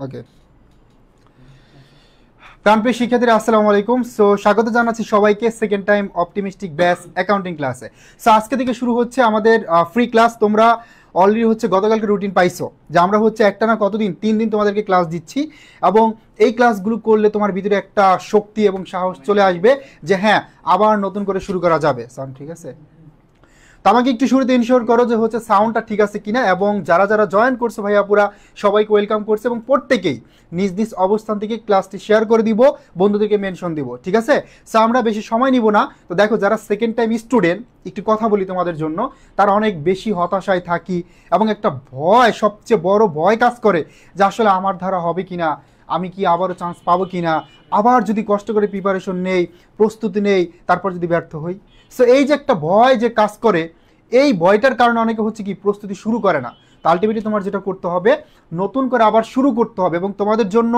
ওকে, প্রাণপ্রিয় শিক্ষার্থীরা আসসালামু আলাইকুম। সো স্বাগত জানাচ্ছি সবাইকে second time optimistic batch accounting ক্লাসে। সো আজকে থেকে শুরু হচ্ছে আমাদের ফ্রি ক্লাস। তোমরা অলরেডি হচ্ছে গতকালকে রুটিন পাইছো যে আমরা হচ্ছে একটা না কতদিন 3 দিন তোমাদেরকে ক্লাস দিচ্ছি, এবং এই ক্লাসগুলো করলে তোমার ভিতরে একটা শক্তি এবং সাহস চলে আসবে যে হ্যাঁ আবার নতুন করে শুরু করা যাবে। সাউন্ড ঠিক আছে? তো আমাকে একটু শুরুতে ইনশিওর করো যে হচ্ছে সাউন্ডটা ঠিক আছে কিনা, এবং যারা যারা জয়েন করছে ভাইয়া পুরা সবাইকে ওয়েলকাম করছে, এবং প্রত্যেকেই নিজ নিজ অবস্থান থেকে ক্লাসটি শেয়ার করে দিব, বন্ধুদেরকে মেনশন দিব, ঠিক আছে? সো আমরা বেশি সময় নিব না। তো দেখো যারা সেকেন্ড টাইম স্টুডেন্ট, একটু কথা বলি তোমাদের জন্য, তারা অনেক বেশি হতাশায় থাকি এবং একটা ভয়, সবচেয়ে বড় ভয় কাজ করে যে আসলে আমার দ্বারা হবে কিনা, আমি কি আবারও চান্স পাবো কিনা, আবার যদি কষ্ট করে প্রিপারেশন নেই, প্রস্তুতি নেই, তারপর যদি ব্যর্থ হই। সো এই যে একটা ভয় যে কাজ করে, এই ভয়টার কারণে অনেকে হচ্ছে কি প্রস্তুতি শুরু করে না। তো আলটিমেটলি তোমার যেটা করতে হবে, নতুন করে আবার শুরু করতে হবে, এবং তোমাদের জন্য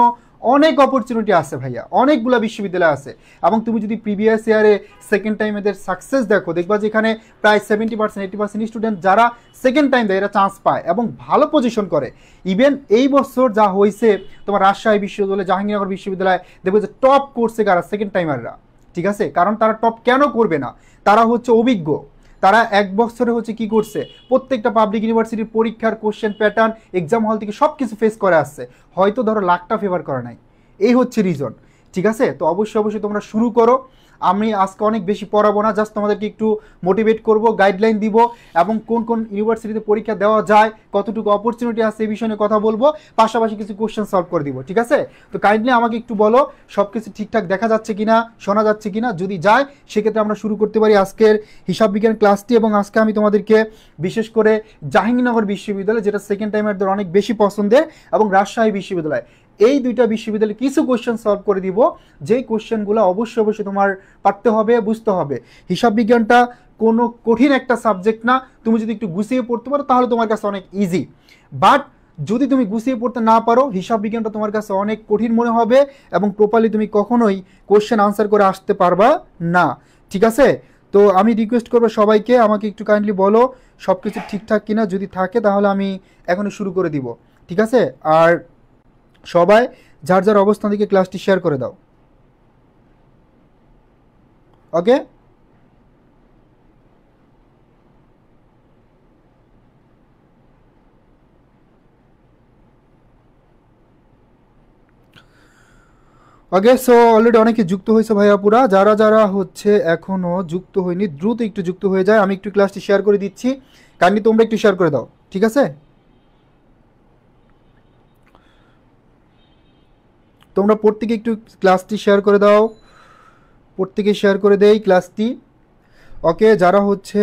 অনেক অপরচুনিটি আছে ভাইয়া, অনেকগুলো বিশ্ববিদ্যালয় আছে। এবং তুমি যদি প্রিভিয়াস ইয়ারে সেকেন্ড টাইম এদের সাকসেস দেখো, দেখবা যে এখানে প্রায় 70% 80% স্টুডেন্ট যারা সেকেন্ড টাইম দেয় এরা চান্স পায় এবং ভালো পজিশন করে। ইভেন এই বছর যা হয়েছে তোমার রাজশাহী বিশ্ববিদ্যালয়, জাহাঙ্গীরনগর বিশ্ববিদ্যালয়, দেখবে যে টপ করছে কারা, সেকেন্ড টাইমাররা, ঠিক আছে? কারণ তারা টপ কেন করবে না, তারা হচ্ছে অভিজ্ঞ, তারা এক বছরে হচ্ছে কি করছে, প্রত্যেকটা পাবলিক ইউনিভার্সিটির পরীক্ষার কোশ্চেন প্যাটার্ন, এক্সাম হল থেকে সব কিছু ফেস করে আসছে, হয়তো ধরো লাখটা ফেভার করে নাই। এই হচ্ছে রিজন, ঠিক আছে? তো অবশ্যই অবশ্যই তোমরা শুরু করো। আমি আজকে অনেক বেশি পড়াবো না, জাস্ট তোমাদেরকে একটু মোটিভেট করব, গাইডলাইন দিব, এবং কোন কোন ইউনিভার্সিটিতে পরীক্ষা দেওয়া যায়, কতটুকু অপরচুনিটি আছে এই বিষয়ে নিয়ে কথা বলবো, পাশাপাশি কিছু কোশ্চেন সলভ করে দিব, ঠিক আছে? তো কাইন্ডলি আমাকে একটু বলো সব কিছু ঠিকঠাক দেখা যাচ্ছে কিনা, শোনা যাচ্ছে কিনা। যদি যায় সেক্ষেত্রে আমরা শুরু করতে পারি আজকের হিসাব বিজ্ঞান ক্লাসটি। এবং আজকে আমি তোমাদেরকে বিশেষ করে জাহাঙ্গীরনগর বিশ্ববিদ্যালয়, যেটা সেকেন্ড টাইমারদের অনেক বেশি পছন্দের, এবং রাজশাহী বিশ্ববিদ্যালয়, এই দুইটা বিশ্ববিদ্যালয়ে কিছু কোশ্চেন সলভ করে দিব, যেই কোশ্চেনগুলো অবশ্যই অবশ্যই তোমার পারতে হবে, বুঝতে হবে। হিসাব বিজ্ঞানটা কোনো কঠিন একটা সাবজেক্ট না, তুমি যদি একটু গুছিয়ে পড়তে পারো তাহলে তোমার কাছে অনেক ইজি। বাট যদি তুমি গুছিয়ে পড়তে না পারো, হিসাব বিজ্ঞানটা তোমার কাছে অনেক কঠিন মনে হবে, এবং প্রপারলি তুমি কখনোই কোশ্চেন আনসার করে আসতে পারবা না, ঠিক আছে? তো আমি রিকোয়েস্ট করবো সবাইকে, আমাকে একটু কাইন্ডলি বলো সব কিছু ঠিকঠাক কিনা, যদি থাকে তাহলে আমি এখনই শুরু করে দিব, ঠিক আছে? আর সবাই যার যার অবস্থান থেকে ক্লাসটি শেয়ার করে দাও, ওকে? ওকে, সো অলরেডি অনেকে যুক্ত হয়েছে ভাইয়া পুরা। যারা যারা হচ্ছে এখনো যুক্ত হয়নি, দ্রুত একটু যুক্ত হয়ে যায়। আমি একটু ক্লাসটি শেয়ার করে দিচ্ছি, কাইন্ডলি তোমরা একটু শেয়ার করে দাও, ঠিক আছে? তোমরা প্রত্যেকে একটু ক্লাসটি শেয়ার করে দাও, প্রত্যেকে শেয়ার করে দেই ক্লাসটি। ওকে, যারা হচ্ছে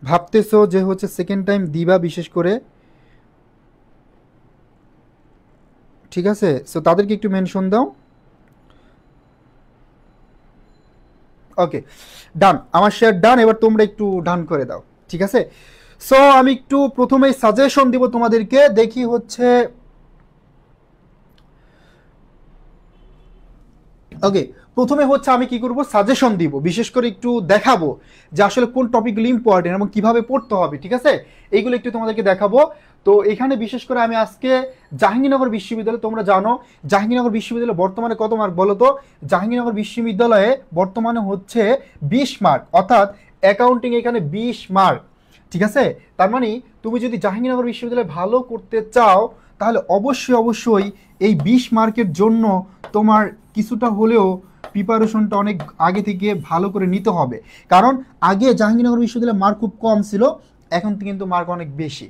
ভাবতেছো যে হচ্ছে সেকেন্ড টাইম দিবা বিশেষ করে, ঠিক আছে? সো তাদেরকে একটু মেনশন দাও। ওকে, ডান, আমার শেয়ার ডান। এবার তোমরা একটু ডান করে দাও, ঠিক আছে? সো আমি একটু প্রথমেই সাজেশন দিব তোমাদেরকে, দেখি হচ্ছে ওকে, প্রথমে হচ্ছে আমি কি করব, সাজেশন দিব, বিশেষ করে একটু দেখাবো যে আসলে কোন টপিকগুলো ইম্পর্টেন্ট এবং কিভাবে পড়তে হবে, ঠিক আছে? এইগুলো একটু তোমাদেরকে দেখাবো। তো এখানে বিশেষ করে আমি আজকে জাহাঙ্গীরনগর বিশ্ববিদ্যালয়, তোমরা জানো জাহাঙ্গীরনগর বিশ্ববিদ্যালয় বর্তমানে কত মার্ক বলো তো? জাহাঙ্গীরনগর বিশ্ববিদ্যালয়ে বর্তমানে হচ্ছে 20 মার্ক, অর্থাৎ অ্যাকাউন্টিং এখানে 20 মার্ক, ঠিক আছে? তার মানে তুমি যদি জাহাঙ্গীরনগর বিশ্ববিদ্যালয়ে ভালো করতে চাও, তাহলে অবশ্যই অবশ্যই এই 20 মার্কের জন্য তোমার কিছুটা হলেও প্রিপারেশনটা অনেক আগে থেকে ভালো করে নিতে হবে। কারণ আগে জাহাঙ্গীরনগর বিশ্ববিদ্যালয়ে মার্ক খুব কম ছিল, এখন কিন্তু মার্ক অনেক বেশি,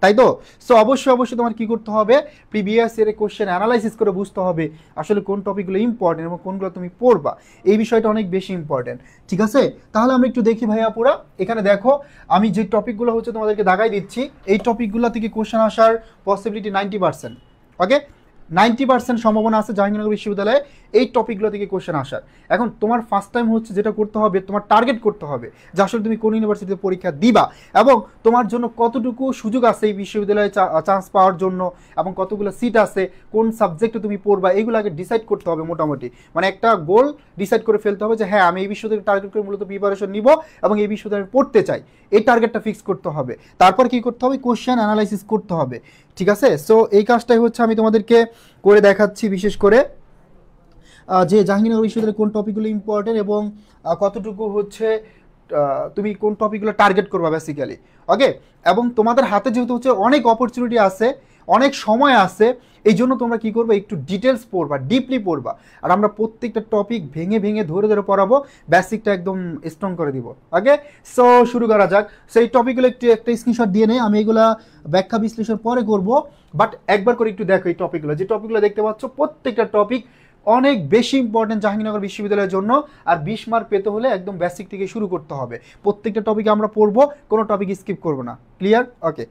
তাই তো? সো অবশ্যই অবশ্যই তোমার কি করতে হবে, প্রিভিয়াস ইয়ারের কোশ্চেন অ্যানালাইসিস করে বুঝতে হবে আসলে কোন টপিকগুলো ইম্পর্টেন্ট এবং কোনগুলো তুমি পড়বা। এই বিষয়টা অনেক বেশি ইম্পর্টেন্ট, ঠিক আছে? তাহলে আমরা একটু দেখি ভাইয়া পুরা। এখানে দেখো আমি যে টপিকগুলো হচ্ছে তোমাদেরকে দাগাই দিচ্ছি, এই টপিকগুলো থেকে কোশ্চেন আসার পসিবিলিটি 90%। ওকে, 90% সম্ভাবনা আছে জাহাঙ্গীরনগর বিশ্ববিদ্যালয়ে এই টপিকগুলো থেকে কোশ্চেন আসার। এখন তোমার ফার্স্ট টাইম হচ্ছে যেটা করতে হবে, তোমার টার্গেট করতে হবে যে আসলে তুমি কোন ইউনিভার্সিটিতে পরীক্ষা দিবা এবং তোমার জন্য কতটুকু সুযোগ আছে এই বিশ্ববিদ্যালয়ে চান্স পাওয়ার জন্য এবং কতগুলো সিট আছে, কোন সাবজেক্টে তুমি পড়বা, এইগুলো আগে ডিসাইড করতে হবে। মোটামুটি মানে একটা গোল ডিসাইড করে ফেলতে হবে যে হ্যাঁ আমি এই বিশ্ববিদ্যালয়ে টার্গেট করে মূলত প্রিপারেশন নিব এবং এই বিশ্ববিদ্যালয়ে পড়তে চাই, এই টার্গেটটা ফিক্স করতে হবে। তারপর কি করতে হবে, কোশ্চেন অ্যানালাইসিস করতে হবে। ঠিক আছে, সো এই কাজটাই হচ্ছে আমি তোমাদেরকে করে দেখাচ্ছি, বিশেষ করে যে জাহাঙ্গীরনগর বিশ্ববিদ্যালয়ের কোন টপিকগুলো ইম্পর্টেন্ট এবং কতটুকু হচ্ছে তুমি কোন টপিকগুলো টার্গেট করবা বেসিক্যালি। ওকে, এবং তোমাদের হাতে যেহেতু হচ্ছে অনেক অপরচুনিটি আছে, অনেক সময় আছে, এই জন্য তোমরা কি করবে, একটু ডিটেলস পড়বা, ডিপলি পড়বা। আর আমরা প্রত্যেকটা টপিক ভেঙে ভেঙে ধরে ধরে পড়াবো, বেসিকটা একদম স্ট্রং করে দিব। ওকে, সো শুরু করা যাক। সেই টপিকগুলো একটু একটা স্ক্রিনশট দিয়ে নেই, আমি এগুলা ব্যাখ্যা বিশ্লেষণ পরে করব, বাট একবার করে একটু দেখো এই টপিকগুলো। যে টপিকগুলো দেখতে পাচ্ছ প্রত্যেকটা টপিক অনেক বেশি ইম্পর্টেন্ট জাহাঙ্গীরনগর বিশ্ববিদ্যালয়ের জন্য। আর 20 মার্ক পেতে হলে একদম বেসিক থেকে শুরু করতে হবে। প্রত্যেকটা টপিকে আমরা পড়বো, কোনো টপিক স্কিপ করবো না। ক্লিয়ার? ওকে,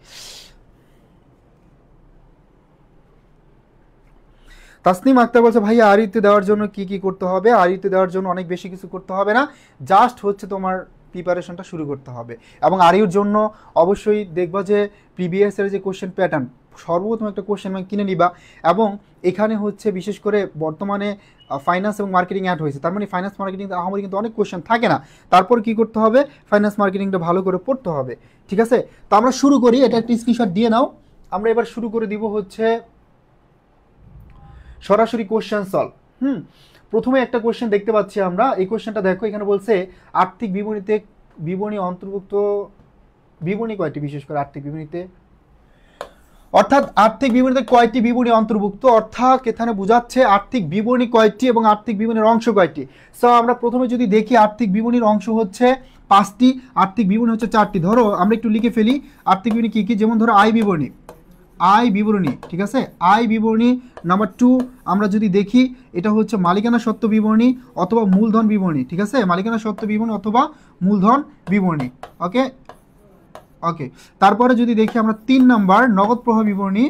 তাসনিম আক্তার বলছে ভাইয়া আরিতে দেওয়ার জন্য কি কি করতে হবে? আরিতে দেওয়ার জন্য অনেক বেশি কিছু করতে হবে না, জাস্ট হচ্ছে তোমার প্রিপারেশনটা শুরু করতে হবে। এবং আরির জন্য অবশ্যই দেখবা যে প্রিভিয়াস এর যে কোশ্চেন প্যাটার্ন, সর্বপ্রথম একটা কোশ্চেন ব্যাংক কিনে নিবা। এবং এখানে হচ্ছে বিশেষ করে বর্তমানে ফাইন্যান্স এবং মার্কেটিং অ্যাড হয়েছে, তার মানে ফাইন্যান্স মার্কেটিং আমাদের কিন্তু অনেক কোশ্চেন থাকে না। তারপর কি করতে হবে, ফাইন্যান্স মার্কেটিংটা ভালো করে পড়তে হবে। ঠিক আছে, তো আমরা শুরু করি, এটা একটা স্ক্রিনশট দিয়ে নাও। আমরা এবার শুরু করে দিব হচ্ছে সরাসরি কোশ্চেন সলভ। প্রথমে একটা কোশ্চেন দেখতে পাচ্ছি আমরা, এই কোশ্চেনটা দেখো, এখানে বলছে আর্থিক বিবরণীতে বিবরণী অন্তর্ভুক্ত, বিবরণী কয়টি, বিশেষ করে আর্থিক বিবরণীতে, অর্থাৎ আর্থিক বিবরণীতে কয়টি বিবরণী অন্তর্ভুক্ত, অর্থাৎ এখানে বোঝাচ্ছে আর্থিক বিবরণী কয়টি এবং আর্থিক বিবরণীর অংশ কয়টি। সো আমরা প্রথমে যদি দেখি আর্থিক বিবরণীর অংশ হচ্ছে 5টি, আর্থিক বিবরণী হচ্ছে 4টি। ধরো আমরা একটু লিখে ফেলি আর্থিক বিবরণী কী কী, যেমন ধরো আয় বিবরণী, আয় বিবরণী, ঠিক আছে, আয় বিবরণী। নাম্বার 2 আমরা যদি দেখি এটা হচ্ছে মালিকানা সত্ত্ব বিবরণী অথবা মূলধন বিবরণী। ঠিক আছে, মালিকানা সত্ত্ব বিবরণী অথবা মূলধন বিবরণী। ওকে ওকে, তারপরে যদি দেখি আমরা 3 নাম্বার নগদ প্রবাহ বিবরণী,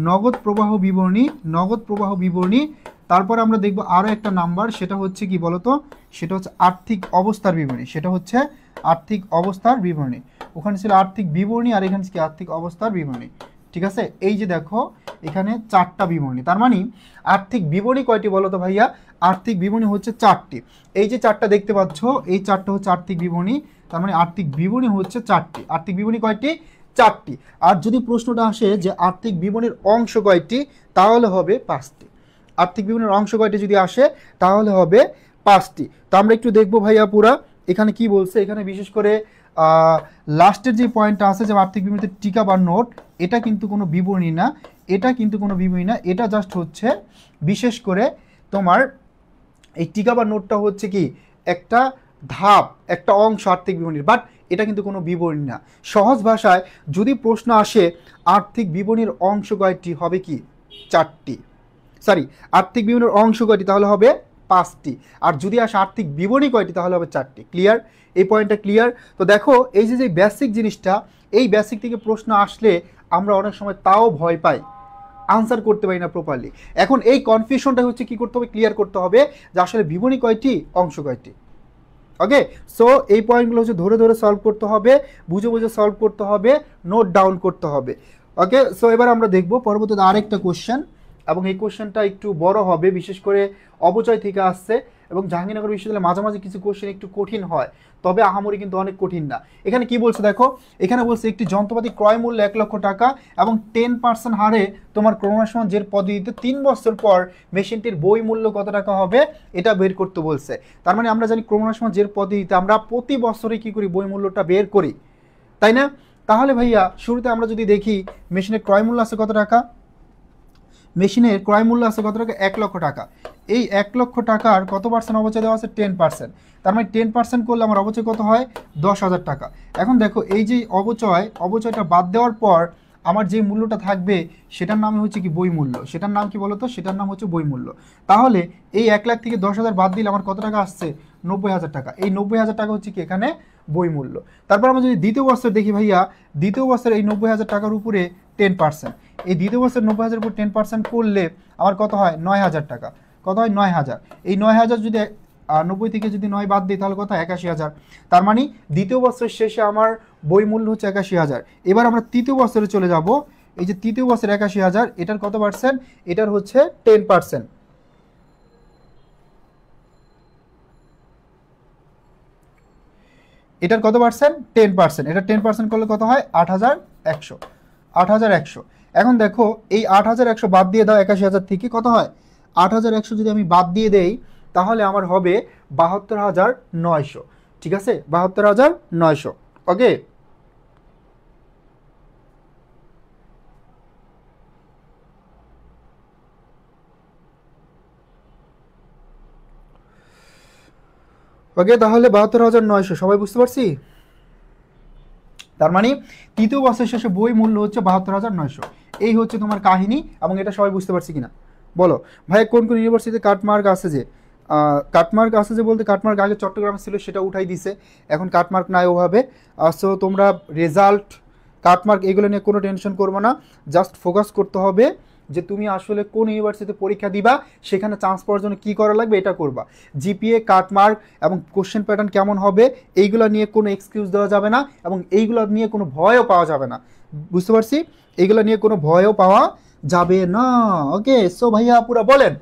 নগদ প্রবাহ বিবরণী, নগদ প্রবাহ বিবরণী। তারপরে আমরা দেখব আরও একটা নাম্বার, সেটা হচ্ছে কি বলতো, সেটা হচ্ছে আর্থিক অবস্থার বিবরণী, সেটা হচ্ছে আর্থিক অবস্থার বিবরণী। ওখানে ছিল আর্থিক বিবরণী আর এখানে কি আর্থিক অবস্থার বিবরণী। ঠিক আছে, এই যে দেখো এখানে 4টা বিবরণী, তার মানে আর্থিক বিবরণী কয়টি বলো তো ভাইয়া? আর্থিক বিবরণী হচ্ছে 4টি। এই যে 4টা দেখতে পাচ্ছ, এই 4টা হচ্ছে আর্থিক বিবরণী, তার মানে আর্থিক বিবরণী হচ্ছে 4টি। আর্থিক বিবরণী কয়টি? 4টি। আর যদি প্রশ্নটা আসে যে আর্থিক বিবরণীর অংশ কয়টি, তাহলে হবে 5টি। আর্থিক বিবরণীর অংশ কয়টি যদি আসে তাহলে হবে 5টি। তো আমরা একটু দেখবো ভাইয়া পুরা এখানে কি বলছে। এখানে বিশেষ করে লাস্টের যে পয়েন্টটা আছে যে আর্থিক বিবরণীতে টিকা বা নোট, এটা কিন্তু কোনো বিবরণী না, এটা কিন্তু কোনো বিবরণী না, এটা জাস্ট হচ্ছে বিশেষ করে তোমার এই টিকা বা নোটটা হচ্ছে কি একটা ধাপ, একটা অংশ আর্থিক বিবরণীর, বাট এটা কিন্তু কোনো বিবরণী না। সহজ ভাষায় যদি প্রশ্ন আসে আর্থিক বিবরণীর অংশ কয়টি, হবে কি 4টি, সরি আর্থিক বিবরণীর অংশ কয়টি, তাহলে হবে 5টি। আর যদি আসে আর্থিক বিবরণী কয়টি, তাহলে হবে 4টি। ক্লিয়ার? এই পয়েন্টটা ক্লিয়ার? তো দেখো এই যে বেসিক জিনিসটা, এই বেসিক থেকে প্রশ্ন আসলে আমরা অনেক সময় তাও ভয় পাই, আনসার করতে পারি না প্রপারলি। এখন এই কনফিউশনটা হচ্ছে কি করতে হবে, ক্লিয়ার করতে হবে যে আসলে বিবরণী কয়টি, অংশ কয়টি। ওকে, সো এই পয়েন্টগুলো হচ্ছে ধরে ধরে সলভ করতে হবে, বুঝে বুঝে সলভ করতে হবে, নোট ডাউন করতে হবে। ওকে, সো এবার আমরা দেখব পরবর্তীতে আরেকটা কোশ্চেন, এবং এই কোশ্চেনটা একটু বড় হবে, বিশেষ করে অবচয় থেকে আসছে এবং জাহাঙ্গীরনগর বিশ্ববিদ্যালয়ে মাঝে মাঝে কিছু কোশ্চেন একটু কঠিন হয়, তবে আহামরি কিন্তু অনেক কঠিন না। এখানে কি বলছে দেখো, এখানে বলছে একটি যন্ত্রপাতি ক্রয় মূল্য 1 লক্ষ টাকা এবং 10% হারে তোমার ক্রমশমান জের পদ্ধতিতে 3 বছর পর মেশিনটির বই মূল্য কত টাকা হবে এটা বের করতে বলছে। তার মানে আমরা জানি ক্রমশমান জের পদ্ধতিতে আমরা প্রতি বছরে কি করি, বই মূল্যটা বের করি, তাই না? তাহলে ভাইয়া শুরুতে আমরা যদি দেখি মেশিনের ক্রয় মূল্য আছে কত টাকা, মেশিনের ক্রয় মূল্য আছে কত টাকা, 1 লক্ষ টাকা। এই 1 লক্ষ টাকার কত পার্সেন্ট অবচয় দেওয়া আছে, 10%। তার মানে 10% করলে আমার অবচয় কত হয়, 10,000 টাকা। এখন দেখো এই যে অবচয়টা বাদ দেওয়ার পর আমার যে মূল্যটা থাকবে সেটার নাম হচ্ছে কি বই মূল্য। সেটার নাম কি বলতো, সেটার নাম হচ্ছে বই মূল্য। তাহলে এই 1 লাখ থেকে 10,000 বাদ দিলে আমার কত টাকা আসছে, 90,000 টাকা। এই 90,000 টাকা হচ্ছে কি এখানে বই মূল্য। তারপর আমরা যদি দ্বিতীয় বছর দেখি ভাইয়া, দ্বিতীয় বছর এই 90,000 টাকার উপরে 10%, এই দ্বিতীয় বছর 90,000 উপর 10% করলে আমার কত হয়, 9,000 টাকা। কত হয় 9000। এই 9000 যদি 90 থেকে যদি 9 বাদ দিই তাহলে কত 81,000। তার মানে দ্বিতীয় বছরের শেষে আমার বই মূল্য হচ্ছে 81,000। এবার আমরা তৃতীয় বছরে চলে যাব। এই যে তৃতীয় বছর 81,000, এটার কত পার্সেন্ট? এটার হচ্ছে 10%। এটার কত পার্সেন্ট? 10%। এটা 10% করলে কত হয়? 8,100। 8,100। এখন দেখো এই 8,100 বাদ দিয়ে দাও 81,000 থেকে, কত হয়? 8,100 যদি আমি বাদ দিয়ে দেই তাহলে আমার হবে 72,900। ঠিক আছে, 72,900। ওকে, ওকে, তাহলে 72,900 সবাই বুঝতে পারছি? তার মানে তৃতীয় বছর শেষে বই মূল্য হচ্ছে 72,900। এই হচ্ছে তোমার কাহিনী, এবং এটা সবাই বুঝতে পারছি কিনা বলো? ভাই কোন কোন ইউনিভার্সিটিতে কাটমার্ক আছে যে? কাটমার্ক আছে যে বলতে কাটমার্ক আগে চট্টগ্রামে ছিল, সেটা উঠাই দিছে, এখন কাটমার্ক নাই ওভাবে। সো তোমরা রেজাল্ট, কাটমার্ক এগুলো নিয়ে কোনো টেনশন করবো না, জাস্ট ফোকাস করতে হবে যে তুমি আসলে কোন ইউনিভার্সিটিতে পরীক্ষা দিবা, সেখানে চান্স পাওয়ার জন্য কী করা লাগবে এটা করবা। জিপিএ, কাটমার্ক এবং কোশ্চেন প্যাটার্ন কেমন হবে এইগুলো নিয়ে কোনো এক্সকিউজ দেওয়া যাবে না, এবং এইগুলো নিয়ে কোনো ভয়ও পাওয়া যাবে না। বুঝতে পারছি? এইগুলো নিয়ে কোনো ভয়ও পাওয়া যাবে না। ওকে, সো ভাইয়া পুরা বলেন,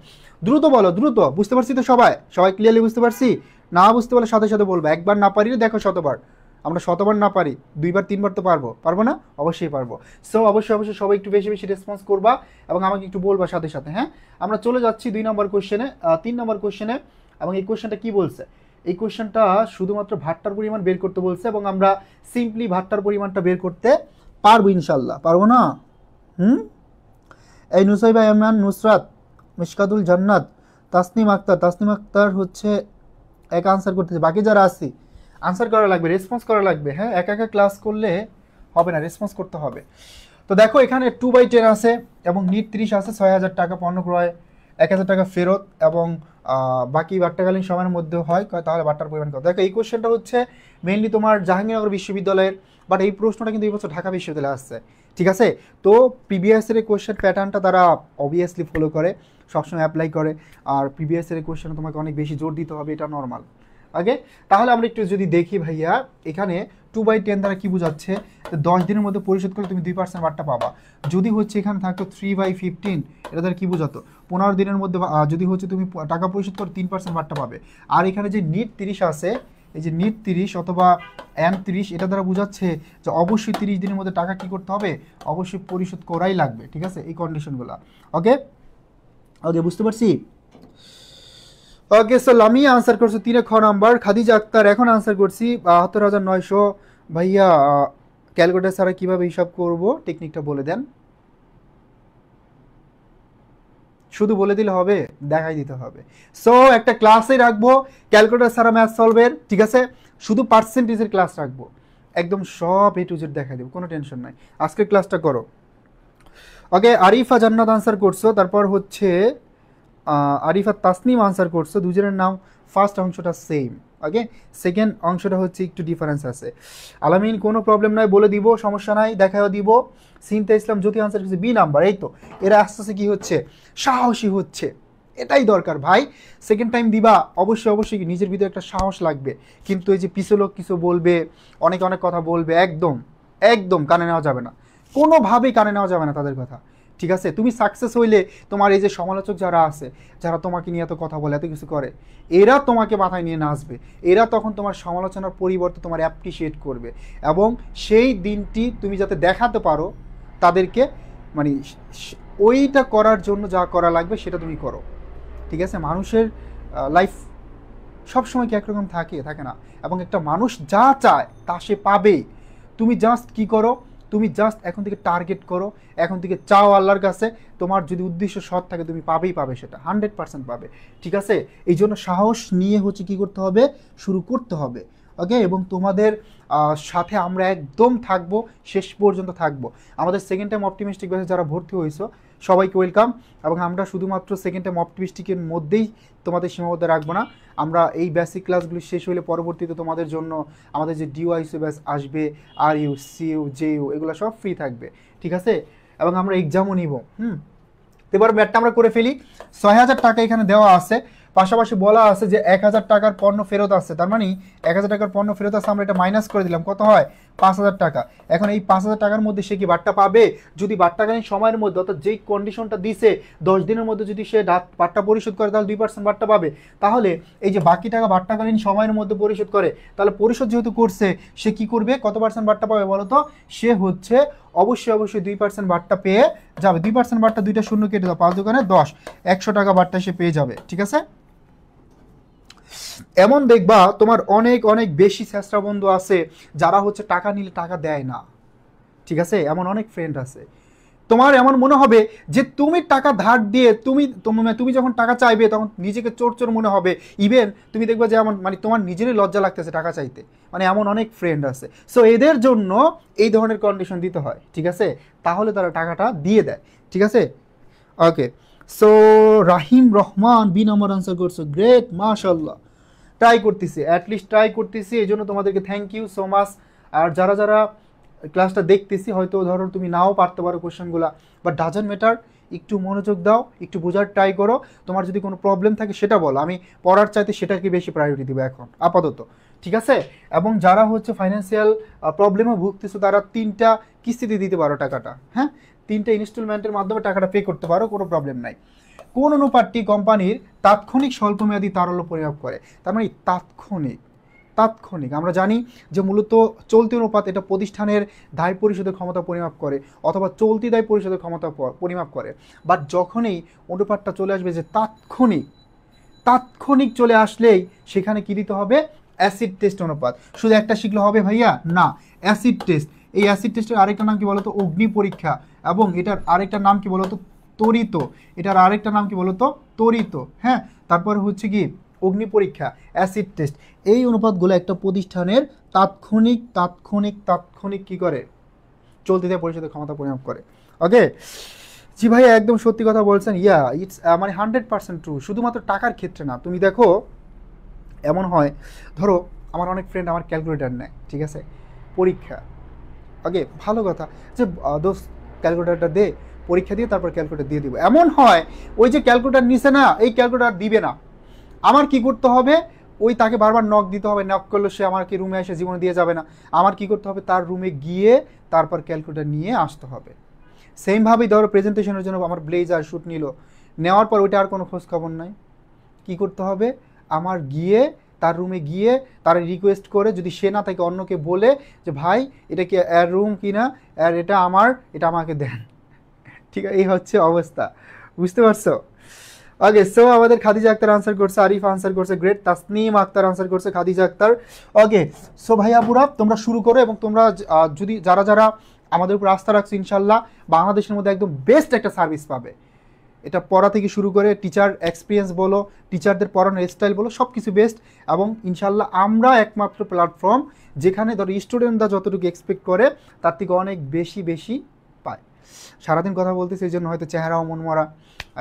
দ্রুত বলো, দ্রুত। বুঝতে পারছি তো সবাই? সবাই ক্লিয়ারলি বুঝতে পারছি? না বুঝতে পারলে সাথে সাথে বলবো। একবার না পারি দেখো শতবার, আমরা শতবার না পারি, 2বার 3বার তো পারবো, পারবো না? অবশ্যই পারবো। সো অবশ্যই অবশ্যই সবাই একটু বেশি বেশি রেসপন্স করবা এবং আমাকে একটু বলবা সাথে সাথে। হ্যাঁ, আমরা চলে যাচ্ছি 2 নম্বর কোশ্চেনে, 3 নম্বর কোশ্চেনে। এবং এই কোশ্চেনটা কি বলছে? এই কোশ্চেনটা শুধুমাত্র ভাট্টার পরিমাণ বের করতে বলছে, এবং আমরা সিম্পলি ভাট্টার পরিমাণটা বের করতে পারবো ইনশাল্লাহ। পারবো না? এই নুসাইবা এমান, নুসরাত, মিশকাতুল জান্নাত, তাসনিম আক্তার। তাসনিম আক্তার হচ্ছে এক আনসার করতেছে, বাকি যারা আছি আনসার করা লাগবে, রেসপন্স করা লাগবে। হ্যাঁ, একা একা ক্লাস করলে হবে না, রেসপন্স করতে হবে। তো দেখো এখানে 2/10 আছে এবং নিট 30 আছে, 6,000 টাকা পণ্য ক্রয়, 1,000 টাকা ফেরত, এবং বাকি বাট্টাকালীন সময়ের মধ্যে হয়, তাহলে বাট্টার পরিমাণ কত? দেখো এই কোশ্চেনটা হচ্ছে মেইনলি তোমার জাহাঙ্গীরনগর বিশ্ববিদ্যালয়ের, বাট এই প্রশ্নটা কিন্তু এই বছর ঢাকা বিশ্ববিদ্যালয়ে আসছে। ঠিক আছে, তো প্রিভিয়াস এর কোশ্চেন প্যাটার্নটা তারা অবভিয়াসলি ফলো করে, সবসময় অ্যাপ্লাই করে, আর প্রিভিয়াস এর কোশ্চেনে তোমাকে অনেক বেশি জোর দিতে হবে, এটা নর্মাল। ওকে, তাহলে আমরা একটু যদি দেখি ভাইয়া, এখানে 2/10 দ্বারা কি বোঝাচ্ছে? 10 দিনের মধ্যে পরিশোধ করলে তুমি 2% বাট্টা পাবা। যদি হচ্ছে এখানে থাকতো 3/15, এটা দ্বারা কি বোঝাতো? 15 দিনের মধ্যে যদি হচ্ছে তুমি টাকা পরিশোধ করো 3% বাট্টা পাবে। আর এখানে যে নিট 30 আছে, এই যে নিট 30 অথবা M30, এটা দ্বারা বোঝাচ্ছে যে অবশ্যই 30 দিনের মধ্যে টাকা কি করতে হবে? অবশ্যই পরিশোধ করাই লাগবে। ঠিক আছে, এই কন্ডিশনগুলো। ওকে ওকে, বুঝতে পারছি? ওকে, সো লামিয়া আনসার করছো 3 খ নাম্বার। খাদিজা আক্তার এখন আনসার করছি 72,900। ভাইয়া ক্যালকুলেটার ছাড়া কীভাবে হিসাব করব, টেকনিকটা বলে দেন। শুধু বলে দিলে হবে? দেখাই দিতে হবে। সো একটা ক্লাসে রাখবো ক্যালকুলেটার ছাড়া ম্যাথ সলভের। ঠিক আছে, শুধু পার্সেন্টেজের ক্লাস রাখবো, একদম সব A to Z দেখাই দেবো, কোনো টেনশন নাই। আজকের ক্লাসটা করো। ওকে, আরিফা জান্নাত আনসার করছো, তারপর হচ্ছে আরিফা তাসনিম আনসার করছো, দুজনের নাম ফার্স্ট অংশটা সেম। ওকে, সেকেন্ড অংশটা হচ্ছে একটু ডিফারেন্স আছে। আলামিন কোনো প্রবলেম নাই, বলে দিব, সমস্যা নাই, দেখাও দিব। সিনতা ইসলাম জ্যোতি আনসার করছে B নাম্বার। এই তো এরা আস্তে আস্তে কী হচ্ছে? সাহসী হচ্ছে, এটাই দরকার ভাই। সেকেন্ড টাইম দিবা, অবশ্যই অবশ্যই নিজের ভিতরে একটা সাহস লাগবে, কিন্তু এই যে পিছু লোক কিছু বলবে, অনেক অনেক কথা বলবে, একদম একদম কানে নেওয়া যাবে না, কোনোভাবেই কানে নেওয়া যাবে না তাদের কথা। ঠিক আছে, তুমি সাকসেস হইলে তোমার এই যে সমালোচক যারা আছে, যারা তোমাকে নিয়ে এত কথা বলে, এত কিছু করে, এরা তোমাকে মাথায় নিয়ে নাচবে, এরা তখন তোমার সমালোচনার পরিবর্তে তোমার অ্যাপ্রিসিয়েট করবে, এবং সেই দিনটি তুমি যাতে দেখাতে পারো তাদেরকে, মানে ওইটা করার জন্য যা করা লাগবে সেটা তুমি করো। ঠিক আছে, মানুষের লাইফ সবসময় কি একরকম থাকে না, এবং একটা মানুষ যা চায় তা সে পাবে। তুমি জাস্ট কি করো? তুমি জাস্ট এখন থেকে টার্গেট করো, এখন থেকে চাও আল্লাহর কাছে, তোমার যদি উদ্দেশ্য সৎ থাকে তুমি পাবে, সেটা 100% পাবে। ঠিক আছে, এই জন্য সাহস নিয়ে হচ্ছে কি করতে হবে? শুরু করতে হবে। ওকে, এবং তোমাদের সাথে আমরা একদম থাকবো, শেষ পর্যন্ত থাকবো। আমাদের সেকেন্ড টাইম অপটিমিস্টিক ব্যাচে যারা ভর্তি হয়েছো সবাইকে ওয়েলকাম, এবং আমরা শুধুমাত্র সেকেন্ড টাইম অপটিমিস্টিকের মধ্যেই তোমাদের সীমাবদ্ধ রাখবো না। আমরা এই বেসিক ক্লাসগুলি শেষ হলে পরবর্তীতে তোমাদের জন্য আমাদের যে ডিওআইসি ব্যাচ আসবে, RU, CU, JU, এগুলো সব ফ্রি থাকবে। ঠিক আছে, এবং আমরা এক্সামও নিব। এবার ম্যাথটা আমরা করে ফেলি। ৬,০০০ টাকা এখানে দেওয়া আছে, পাশাপাশি বলা আছে যে ১,০০০ টাকার পণ্য ফেরত আসছে, তার মানে ১,০০০ টাকার পণ্য ফেরত আসছে, আমরা এটা মাইনাস করে দিলাম, কত হয় ৫,০০০ টাকা। এখন এই ৫,০০০ টাকার মধ্যে সে কি বাট্টা পাবে? যদি বাট্টাকালীন সময়ের মধ্যে, অর্থাৎ যেই কন্ডিশনটা দিছে ১০ দিনের মধ্যে যদি সে বাট্টা পরিশোধ করে তাহলে ২% বাট্টা পাবে। তাহলে এই যে বাকি টাকা বাট্টাকালীন সময়ের মধ্যে পরিশোধ করে, তাহলে পরিশোধ যেহেতু করছে সে কি করবে, কত পার্সেন্ট বাট্টা পাবে বলো তো? সে হচ্ছে অবশ্যই ২% বাট্টা পেয়ে যাবে। ২% বাট্টা, দুইটা শূন্য কেটে দাও, ৫ দোকানে ১০, ১০০ টাকা বাট্টা সে পেয়ে যাবে। ঠিক আছে? এমন দেখবা তোমার অনেক অনেক বেশি চেষ্টা বন্ধু আছে যারা হচ্ছে টাকা নিলে টাকা দেয় না। ঠিক আছে? এমন অনেক ফ্রেন্ড আছে। তোমার এমন মনে হবে যে তুমি টাকা ধার দিয়ে তুমি যখন টাকা চাইবে তখন নিজেকে চোর চোর মনে হবে। ইভেন তুমি দেখবে যে এমন মানে তোমার নিজেরই লজ্জা লাগতেছে টাকা চাইতে, মানে এমন অনেক ফ্রেন্ড আছে। সো এদের জন্য এই ধরনের কন্ডিশন দিতে হয়। ঠিক আছে? তাহলে তারা টাকাটা দিয়ে দেয়। ঠিক আছে? ওকে, সো রাহিম রহমান বি নাম্বার আনসার করছো, গ্রেট, মাশাআল্লাহ। ট্রাই করতেছি, অ্যাটলিস্ট ট্রাই করতেছি, এই জন্য তোমাদেরকে থ্যাংক ইউ সো মাচ। আর যারা যারা ক্লাসটা দেখতেছি হয়তো ধরো তুমি নাও পারতে পারো কোশ্চেনগুলো, বাট ডাজন্ট ম্যাটার, একটু মনোযোগ দাও, একটু বোঝার ট্রাই করো। তোমার যদি কোনো প্রবলেম থাকে সেটা বলো, আমি পড়ার চাইতে সেটাকে বেশি প্রায়োরিটি দিব এখন আপাতত। ঠিক আছে? এবং যারা হচ্ছে ফাইন্যান্সিয়াল প্রবলেমে ভুগতেছো তারা ৩টা কিস্তিতে দিতে পারো টাকাটা। হ্যাঁ, 3টে ইনস্টলমেন্টের মাধ্যমে টাকাটা পে করতে পারো, কোনো প্রবলেম নাই। কোন অনুপাতটি কোম্পানির তাৎক্ষণিক স্বল্পমেয়াদী তারল্য পরিমাপ করে? তার মানে তাৎক্ষণিক আমরা জানি যে মূলত চলতি অনুপাত এটা প্রতিষ্ঠানের দায় পরিশোধের ক্ষমতা পরিমাপ করে, অথবা চলতি দায় পরিশোধের ক্ষমতা পরিমাপ করে। বাট যখনই অনুপাতটা চলে আসবে যে তাৎক্ষণিক চলে আসলেই সেখানে কি দিতে হবে? অ্যাসিড টেস্ট অনুপাত। শুধু একটা শিখলে হবে ভাইয়া? না, অ্যাসিড টেস্ট। এই অ্যাসিড টেস্টের আরেকটা নাম কি বলতো? অগ্নি পরীক্ষা। এবং এটার আরেকটা নাম কি বলতো? তড়িত। এটার আরেকটা নাম কি বলতো? তড়িত। হ্যাঁ, তারপরে হচ্ছে কি অগ্নি পরীক্ষা, অ্যাসিড টেস্ট। এই অনুপাতগুলো একটা প্রতিষ্ঠানের তাৎক্ষণিক কি করে? চলতি দায় পরিশোধের ক্ষমতা পরিমাপ করে। ওকে, জি ভাই একদম সত্যি কথা বলছেন। ইয়া, ইটস মানে 100% ট্রু। শুধুমাত্র টাকার ক্ষেত্রে না, তুমি দেখো এমন হয়, ধরো আমার অনেক ফ্রেন্ড আমার ক্যালকুলেটার নেয়, ঠিক আছে, পরীক্ষা। ওকে, ভালো কথা, যে দোস্ত ক্যালকুলেটারটা দে, পরীক্ষা দিয়ে তারপর ক্যালকুলেটার দিয়ে দিব। এমন হয় ওই যে ক্যালকুলেটার নিছে না, এই ক্যালকুলেটার দিবে না, আমার কি করতে হবে? ওই তাকে বারবার নক দিতে হবে, নক করলে সে আমাকে রুমে এসে জীবনে দিয়ে যাবে না। আমার কি করতে হবে? তার রুমে গিয়ে তারপর ক্যালকুলেটার নিয়ে আসতে হবে। সেমভাবেই ধরো প্রেজেন্টেশনের জন্য আমার ব্লেজার শ্যুট নিল, নেওয়ার পর ওইটা আর কোনো খোঁজ খবর নাই। কি করতে হবে? আমার গিয়ে তার রুমে গিয়ে তার রিকোয়েস্ট করে, যদি সে না থাকে অন্যকে বলে যে ভাই এটা কি এর রুম কিনা, আর এটা আমার, এটা আমাকে দেন। ঠিক আছে? এই হচ্ছে অবস্থা, বুঝতে পারছো? ওকে, সো আমাদের খাদিজা আক্তার আনসার করছে, আরিফ আনসার করছে, গ্রেট, তাসনিম আক্তার আনসার করছে, খাদিজা আক্তার। ওকে, সো ভাইয়া বুড়া তোমরা শুরু করো, এবং তোমরা যদি যারা যারা আমাদের উপর আস্থা রাখছো, ইনশাল্লাহ বাংলাদেশের মধ্যে একদম বেস্ট একটা সার্ভিস পাবে। এটা পড়া থেকে শুরু করে টিচার এক্সপিরিয়েন্স বলো, টিচারদের পড়ানোর স্টাইল বলো, সব কিছু বেস্ট। এবং ইনশাল্লাহ আমরা একমাত্র প্ল্যাটফর্ম যেখানে ধরো স্টুডেন্টরা যতটুকু এক্সপেক্ট করে তার থেকে অনেক বেশি পায়। সারাদিন কথা বলতেছি, এই জন্য হয়তো চেহারাও মনমরা,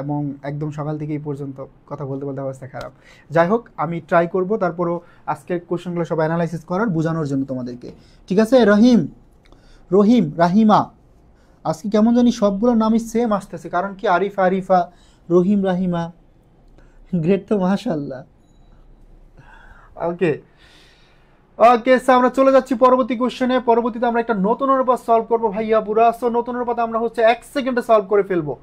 এবং একদম সকাল থেকে এই পর্যন্ত কথা বলতে অবস্থা খারাপ। যাই হোক, আমি ট্রাই করব তারপরও আজকের কোশ্চেনগুলো সব অ্যানালাইসিস করার, বোঝানোর জন্য তোমাদেরকে। ঠিক আছে? রাহিমা, আজকে কেমন জানি সবগুলোর নামই সেম আসতেছে, কারণ কি আরিফা, রহিম, রাহিমা, গ্রেট তো, মাশাআল্লাহ। ওকে, সো আমরা চলে যাচ্ছি পরবর্তী কোশ্চেনে। পরবর্তীতে আমরা একটা নতুন অনুপাত সলভ করবো ভাইয়া বুড়া। সো নতুন অনুপাত আমরা হচ্ছে 1 সেকেন্ডে সলভ করে ফেলবো,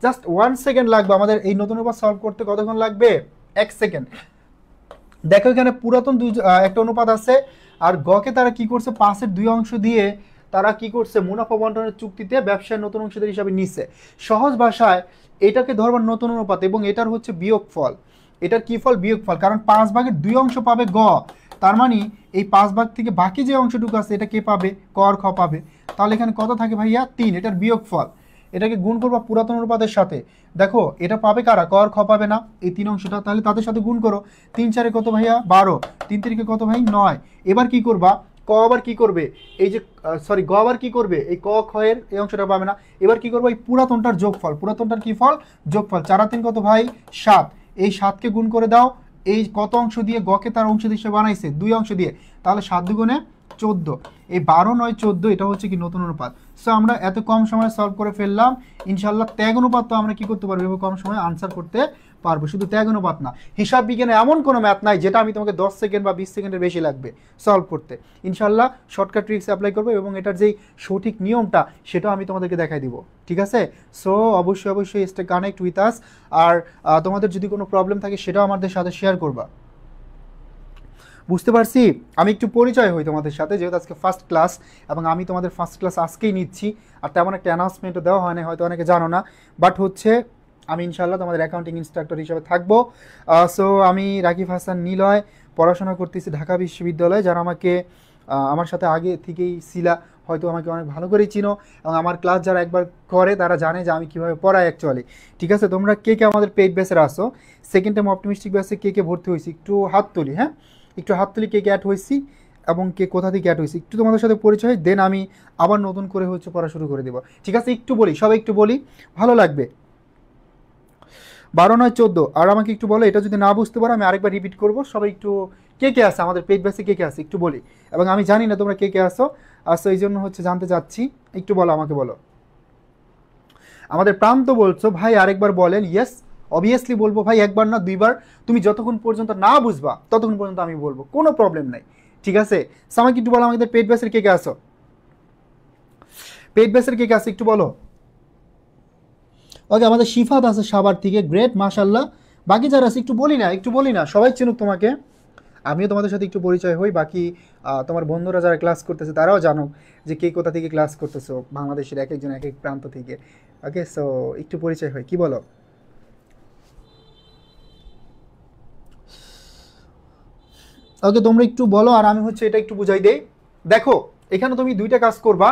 জাস্ট 1 সেকেন্ড লাগবে আমাদের এই নতুন অনুপাত সলভ করতে। কতক্ষণ লাগবে? 1 সেকেন্ড। দেখো এখানে পুরাতন একটা অনুপাত আছে, আর গকে তারা কি করছে, 5-এর 2 অংশ দিয়ে তারা কি করছে, মুনাফা বন্টনের চুক্তিতে ব্যবসায় নতুন অংশীদার হিসাবে নিছে। সহজ ভাষায় এটাকে ধরবার নতুন অনুপাত, এবং এটার হচ্ছে বিয়োগফল। এটার কি ফল? বিয়োগফল। কারণ 5/2 অংশ পাবে গ, তার মানে এই 5 ভাগ থেকে বাকি যে অংশটুকু আছে এটা কে পাবে? ক আর খ পাবে। তাহলে এখানে কত থাকে ভাইয়া? 3। এটার বিয়োগফল, এটাকে গুণ করবা পুরাতন অনুপাতের সাথে। দেখো এটা পাবে কারা? ক আর খ পাবে না, এই 3 অংশটা, তাহলে তাদের সাথে গুণ করো। 3-4 কত ভাইয়া? 12। 3-3 কত ভাই? 9। এবার কি করবা? ক আবার কি করবে? এই যে গ আবার কি করবে? এই ক খ এর এই অংশটা পাবে না। এবার কি করবো? এই পুরাতনটার যোগফল, পুরাতনটার কি ফল? যোগফল। 4 আর 3 কত ভাই? 7। এই 7কে গুণ করে দাও এই কত অংশ দিয়ে? গকে তার অংশ হিসেবে বানাইছে 2 অংশ দিয়ে, তাহলে 7 দুগুণে 14। এই 12, 9, 14 এটা হচ্ছে কি নতুন অনুপাত। সো আমরা এত কম সময়ে সলভ করে ফেললাম ইনশাল্লাহ। ত্যাগ অনুপাত তো আমরা কি করতে পারবো, এভাবে কম সময়ে আনসার করতে পারবো। শুধু ত্যাগ অনুপাত না, হিসাব বিজ্ঞানে এমন কোনো ম্যাথ নাই যেটা আমি তোমাকে 10 সেকেন্ড বা 20 সেকেন্ডের বেশি লাগবে সলভ করতে। ইনশাল্লাহ শর্টকাট ট্রিক্স অ্যাপ্লাই করবো এবং এটার যেই সঠিক নিয়মটা সেটাও আমি তোমাদেরকে দেখাই দিব, ঠিক আছে? সো অবশ্যই স্টে কানেক্ট উইথ আস। আর তোমাদের যদি কোনো প্রবলেম থাকে সেটাও আমাদের সাথে শেয়ার করবা। বুঝতে পারছি। আমি একটু পরিচয় হই তোমাদের সাথে, যেহেতু আজকে ফার্স্ট ক্লাস এবং আমি তোমাদের ফার্স্ট ক্লাস আজকেই নিচ্ছি, আর তেমন একটা অ্যানাউন্সমেন্টও দেওয়া হয় না, হয়তো অনেকে জানো না, বাট হচ্ছে আমি ইনশাল্লাহ তোমাদের অ্যাকাউন্টিং ইনস্ট্রাক্টর হিসেবে থাকবো। সো আমি রাকিব হাসান নিলয়, পড়াশোনা করতেছি ঢাকা বিশ্ববিদ্যালয়ে। যারা আমাকে আমার সাথে আগে থেকেই ছিলা হয়তো আমাকে অনেক ভালো করেই চিনো, এবং আমার ক্লাস যারা একবার করে তারা জানে যে আমি কীভাবে পড়াই অ্যাকচুয়ালি, ঠিক আছে? তোমরা কে কে আমাদের পেইড ব্যাচের আসো, সেকেন্ড টাইম অপটিমিস্টিক ব্যাচে কে কে ভর্তি হয়েছি একটু হাত তুলি, হ্যাঁ একটু হাত তুলি, কে কে অ্যাড হয়েছি এবং কে কোথা থেকে অ্যাড হয়েছি একটু তোমাদের সাথে পরিচয়, দেন আমি আবার নতুন করে হচ্ছে পড়া শুরু করে দেবো, ঠিক আছে? একটু বলি, সবাই একটু বলি, ভালো লাগবে। 12 9 14, আর আমাকে একটু বলো, এটা যদি না বুঝতে পারো আমি আরেকবার রিপিট করবো। সবাই একটু কে কে আসে আমাদের পেইড ব্যাচে, কে কে আসে একটু বলি, এবং আমি জানি না তোমরা কে কে আসো, এই জন্য হচ্ছে জানতে চাচ্ছি, একটু বলো, আমাকে বলো। আমাদের প্রান্ত বলছো ভাই আরেকবার বলেন। ইয়েস, অবভিয়াসলি বলবো ভাই, একবার না দুইবার, তুমি যতক্ষণ পর্যন্ত না বুঝবা ততক্ষণ পর্যন্ত আমি বলবো, কোনো প্রবলেম নাই, ঠিক আছে? আমাকে একটু বলো আমাদের পেইড ব্যাচের কে কে আসো, পেইড ব্যাচের কে কে আসো একটু বলো। ওকে, আমাদের শিফাত আছে সাভার থেকে, গ্রেট, মাশাল্লাহ। বাকি যারা আছে একটু বলি না, সবাই চিনুক তোমাকে, আমিও তোমাদের সাথে একটু পরিচয় হই, বাকি তোমার বন্ধুরা যারা ক্লাস করতেছে তারাও জানো যে কে কোথা থেকে ক্লাস করতেছো, বাংলাদেশের এক একজন এক এক প্রান্ত থেকে। ওকে, সো একটু পরিচয় হয়, কি বলো? ওকে, তোমরা একটু বলো আর আমি হচ্ছে এটা একটু বুঝাই দেই। দেখো এখানে তুমি দুইটা কাজ করবা,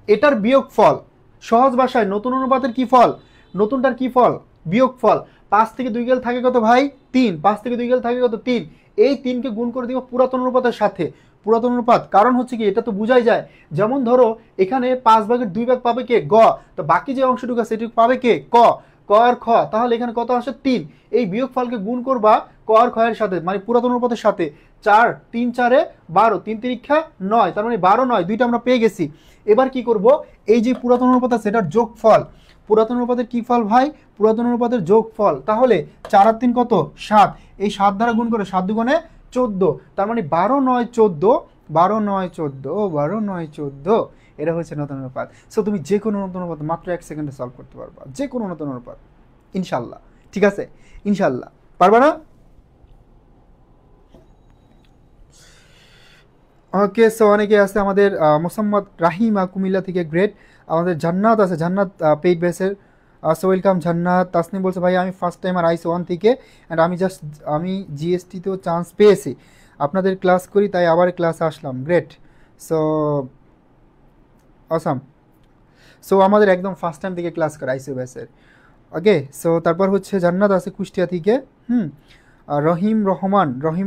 এটার বিয়োগ ফল, সহজ ভাষায় নতুন অনুপাতের কি ফল, নতুনটার কি ফল, বিয়োগ ফল। 5 থেকে 2 গেল থাকে কত ভাই, 3, 5 থেকে 2 গেল থাকে কত, 3, এই 3কে গুণ করে দিব পুরাতন অনুপাতের সাথে। পুরাতন অনুপাত কারণ হচ্ছে কি, এটা তো বুঝাই যায়, যেমন ধরো এখানে 5 ভাগের 2 ভাগ পাবে কে, গ, তো বাকি যে অংশটুকু আছে সেটুকু পাবে কে, ক, ক আর খ, তাহলে এখানে কত আসে 3, এই বিয়োগ ফলকে গুণ করবা ক আর খ এর সাথে, মানে পুরাতন অনুপাতের সাথে। 4 3 4 12, 3 তিরিক্ষা 9, তার মানে 12 9, দুইটা আমরা পেয়ে গেছি। এবার কি করব, এই যে পুরাতন অনুপাত আছে এটার যোগফল, পুরাতন অনুপাতের কি ফল ভাই, পুরাতন অনুপাতের যোগফল। তাহলে 4 আর 3 কত, 7, এই 7 দ্বারা গুণ করে 7 দুগুণে 14, তার মানে 12 9 14, 12 9 14, 12 9 14, এটা হচ্ছে নতুন অনুপাত। সো তুমি যে কোনো নতুন অনুপাত মাত্র 1 সেকেন্ডে সলভ করতে পারবা, যে কোনো নতুন অনুপাত ইনশাল্লাহ, ঠিক আছে? ইনশাল্লাহ পারবা না? ওকে, সো অনেকে আছে আমাদের মোসাম্মদ রাহিমা কুমিল্লা থেকে, গ্রেট। আমাদের জান্নাত আছে, জান্নাত পেইড বেসের, সো ওয়েলকাম জান্নাত। তাসনিম বলছে ভাই আমি ফার্স্ট টাইম আর আইস 1 থেকে, অ্যান্ড আমি জিএসটিতেও চান্স পেয়েছি, আপনাদের ক্লাস করি তাই আবার ক্লাসে আসলাম, গ্রেট। So awesome. সো আমাদের একদম ফার্স্ট টাইম থেকে ক্লাস করে আইসিউ বেসের। ওকে, সো তারপর হচ্ছে জান্নাত আছে কুষ্টিয়া থেকে, রহিম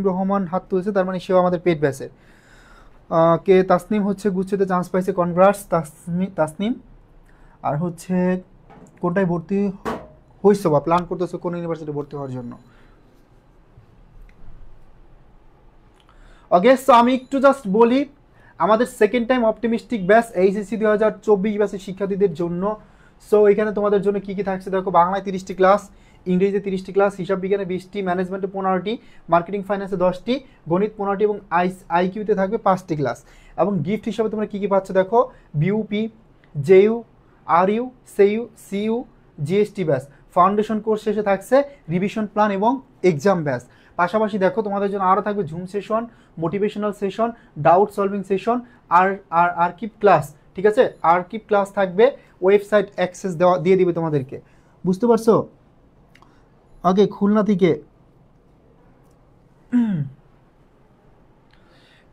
রহমান হাত তুলছে, তার মানে সেও আমাদের পেইড বেসের। কে তাসনিম হচ্ছে গুচ্ছতে চান্স পাইছে, কনগ্রাটস তাসনিম। আর হচ্ছে কোনটায় ভর্তি হইছো বা প্ল্যান করতেছো কোন ইউনিভার্সিটি ভর্তি হওয়ার জন্য? ওকে, সো আমি একটু জাস্ট বলি, আমাদের second time optimistic batch HSC 2024 ব্যাচের শিক্ষার্থীদের জন্য। সো এখানে তোমাদের জন্য কি কি থাকছে দেখো, বাংলায় 30টি ক্লাস, ইংরেজিতে 30টি ক্লাস, হিসাব বিজ্ঞানে 20টি, ম্যানেজমেন্টে 15টি, মার্কেটিং ফাইন্যান্সে 10টি, গণিত 15টি এবং আইকিউতে থাকবে 5টি ক্লাস। এবং গিফট হিসাবে তোমরা কী কী পাচ্ছ দেখো, BUP, JU, RU, SU, CU, GST batch. Foundation course শেষে থাকছে রিভিশন প্ল্যান এবং এক্সাম ব্যাচ। পাশাপাশি দেখো তোমাদের জন্য আরও থাকবে zoom session, motivational session, doubt solving session, আর আর্কিভ ক্লাস, ঠিক আছে? আর্কিভ ক্লাস থাকবে, ওয়েবসাইট অ্যাক্সেস দিয়ে দিবে তোমাদেরকে, বুঝতে পারছো? ওকে, খুলনা থেকে,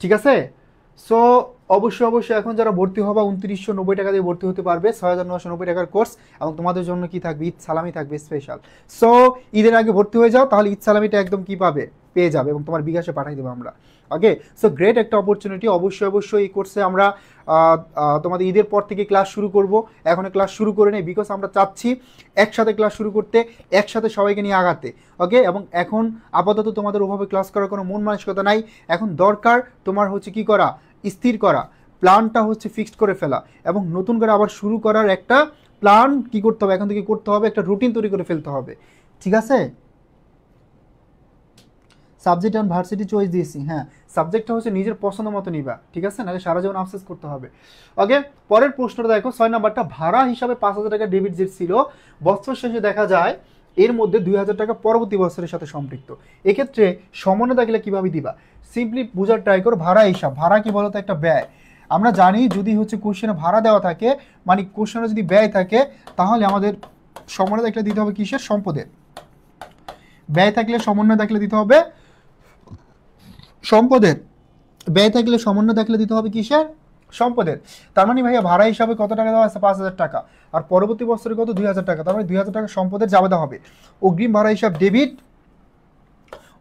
ঠিক আছে? সো অবশ্যই এখন যারা ভর্তি হবা 2990 টাকা দিয়ে ভর্তি হতে পারবে, 6990 টাকার কোর্স, এবং তোমাদের জন্য কি থাকবে, ঈদ সালামি থাকবে স্পেশাল। সো ঈদের আগে ভর্তি হয়ে যাও, তাহলে ঈদ সালামিটা একদম কি পাবে, পেয়ে যাবে, এবং তোমার বিকাশে পাঠাই দেবো আমরা। ওকে, সো গ্রেট একটা অপরচুনিটি। অবশ্যই এই কোর্সে আমরা তোমাদের ঈদের পর থেকে ক্লাস শুরু করব, এখনো ক্লাস শুরু করে নেই, বিকজ আমরা চাচ্ছি একসাথে ক্লাস শুরু করতে, একসাথে সবাইকে নিয়ে আগাতে। ওকে, এবং এখন আপাতত তোমাদের ওভাবে ক্লাস করার কোনো মন মানসিকতা নাই, এখন দরকার তোমার হচ্ছে কি করা, স্থির করা, প্ল্যানটা হচ্ছে ফিক্সড করে ফেলা এবং নতুন করে আবার শুরু করার একটা প্ল্যান কি করতে হবে, এখন থেকে করতে হবে, একটা রুটিন তৈরি করে ফেলতে হবে। ঠিক আছে, সাবজেক্ট অ্যান্ড ভার্সিটি চয়েস দিয়েছি। হ্যাঁ, সাবজেক্টটা হচ্ছে নিজের পছন্দ মতো নিবা, ঠিক আছে, নাহলে সারা জীবন আফসোস করতে হবে। ওকে, পরের প্রশ্নটা দেখো 6 নাম্বারটা, ভাড়া হিসাবে 5,000 টাকা ডেবিট যে ছিল, বছর শেষে দেখা যায় এর মধ্যে 2,000 টাকা পরবর্তী বছরের সাথে সম্পৃক্ত। এক্ষেত্রে সমন্বয় থাকলে কিভাবে দিবা? সিম্পলি বোঝার ট্রাই করো। ভাড়া হিসাব, ভাড়া কি বলতো? একটা ব্যয়। আমরা জানি যদি হচ্ছে কোশ্চেনে ভাড়া দেওয়া থাকে, মানে কোশ্চেনে যদি ব্যয় থাকে, তাহলে আমাদের সমন্বয় থাকলে দিতে হবে কিসের? সম্পদের। ব্যয় থাকলে সমন্বয় থাকলে দিতে হবে সম্পদের। ব্যয় থাকলে সমন্বয় থাকলে দিতে হবে কিসের? সম্পদের। তার মানে ভাইয়া ভাড়া হিসাবে কত টাকা দেওয়া আছে? 5,000 টাকা। আর পরবর্তী বছরে কত? 2,000 টাকা। তার মানে 2,000 টাকা সম্পদের যাবে দেওয়া হবে। অগ্রিম ভাড়া হিসাব ডেবিট,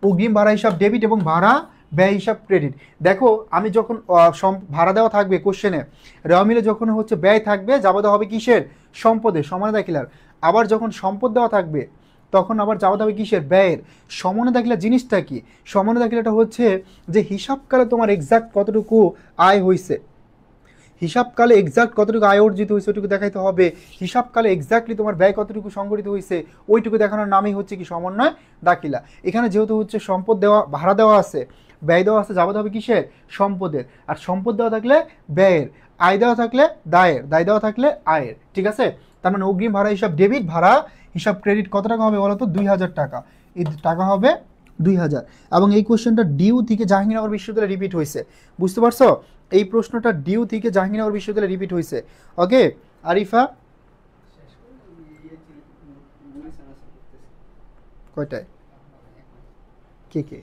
অগ্রিম ভাড়া হিসাব ডেবিট এবং ভাড়া ব্যয় হিসাব ক্রেডিট। দেখো আমি যখন ভাড়া দেওয়া থাকবে কোশ্চেনে, রেওয়া মিলে যখন হচ্ছে ব্যয় থাকবে যাবে দেওয়া হবে কিসের? সম্পদের, সমান দাখিলার। আবার যখন সম্পদ দেওয়া থাকবে তখন আবার যাওয়া হবে কিসের? ব্যয়ের। সমনে দাখিলা জিনিসটা কি? সমনে দাখিলাটা হচ্ছে যে হিসাবকালে তোমার এক্সাক্ট কতটুকু আয় হয়েছে, হিসাবকালে এক্সাক্ট কতটুকু আয় অর্জিত হয়েছে ওইটুকু দেখাইতে হবে। হিসাবকালে এক্স্যাক্টলি তোমার ব্যয় কতটুকু সংগঠিত হয়েছে ওইটুকু দেখানোর নামই হচ্ছে কি? সমন্বয় দাখিলা। এখানে যেহেতু হচ্ছে সম্পদ দেওয়া, ভাড়া দেওয়া আছে, ব্যয় দেওয়া আছে, যাবে হবে কিসের? সম্পদের। আর সম্পদ দেওয়া থাকলে ব্যয়ের, আয় দেওয়া থাকলে দায়ের, দায় দেওয়া থাকলে আয়ের। ঠিক আছে, তার মানে অগ্রিম ভাড়া হিসাব ডেবিট, ভাড়া হিসাব ক্রেডিট কত টাকা হবে বলো তো? 2,000 টাকা। এই টাকা হবে 2,000। এবং এই কোশ্চেনটা ডিউ থেকে জাহাঙ্গীরনগর বিশ্ববিদ্যালয়ে রিপিট হয়েছে, বুঝতে পারছো? এই প্রশ্নটা ডিউ থেকে জাহাঙ্গীরনগর বিশ্ববিদ্যালয়ে রিপিট হয়েছে। ওকে আরিফা, কয়টায়? কে কে?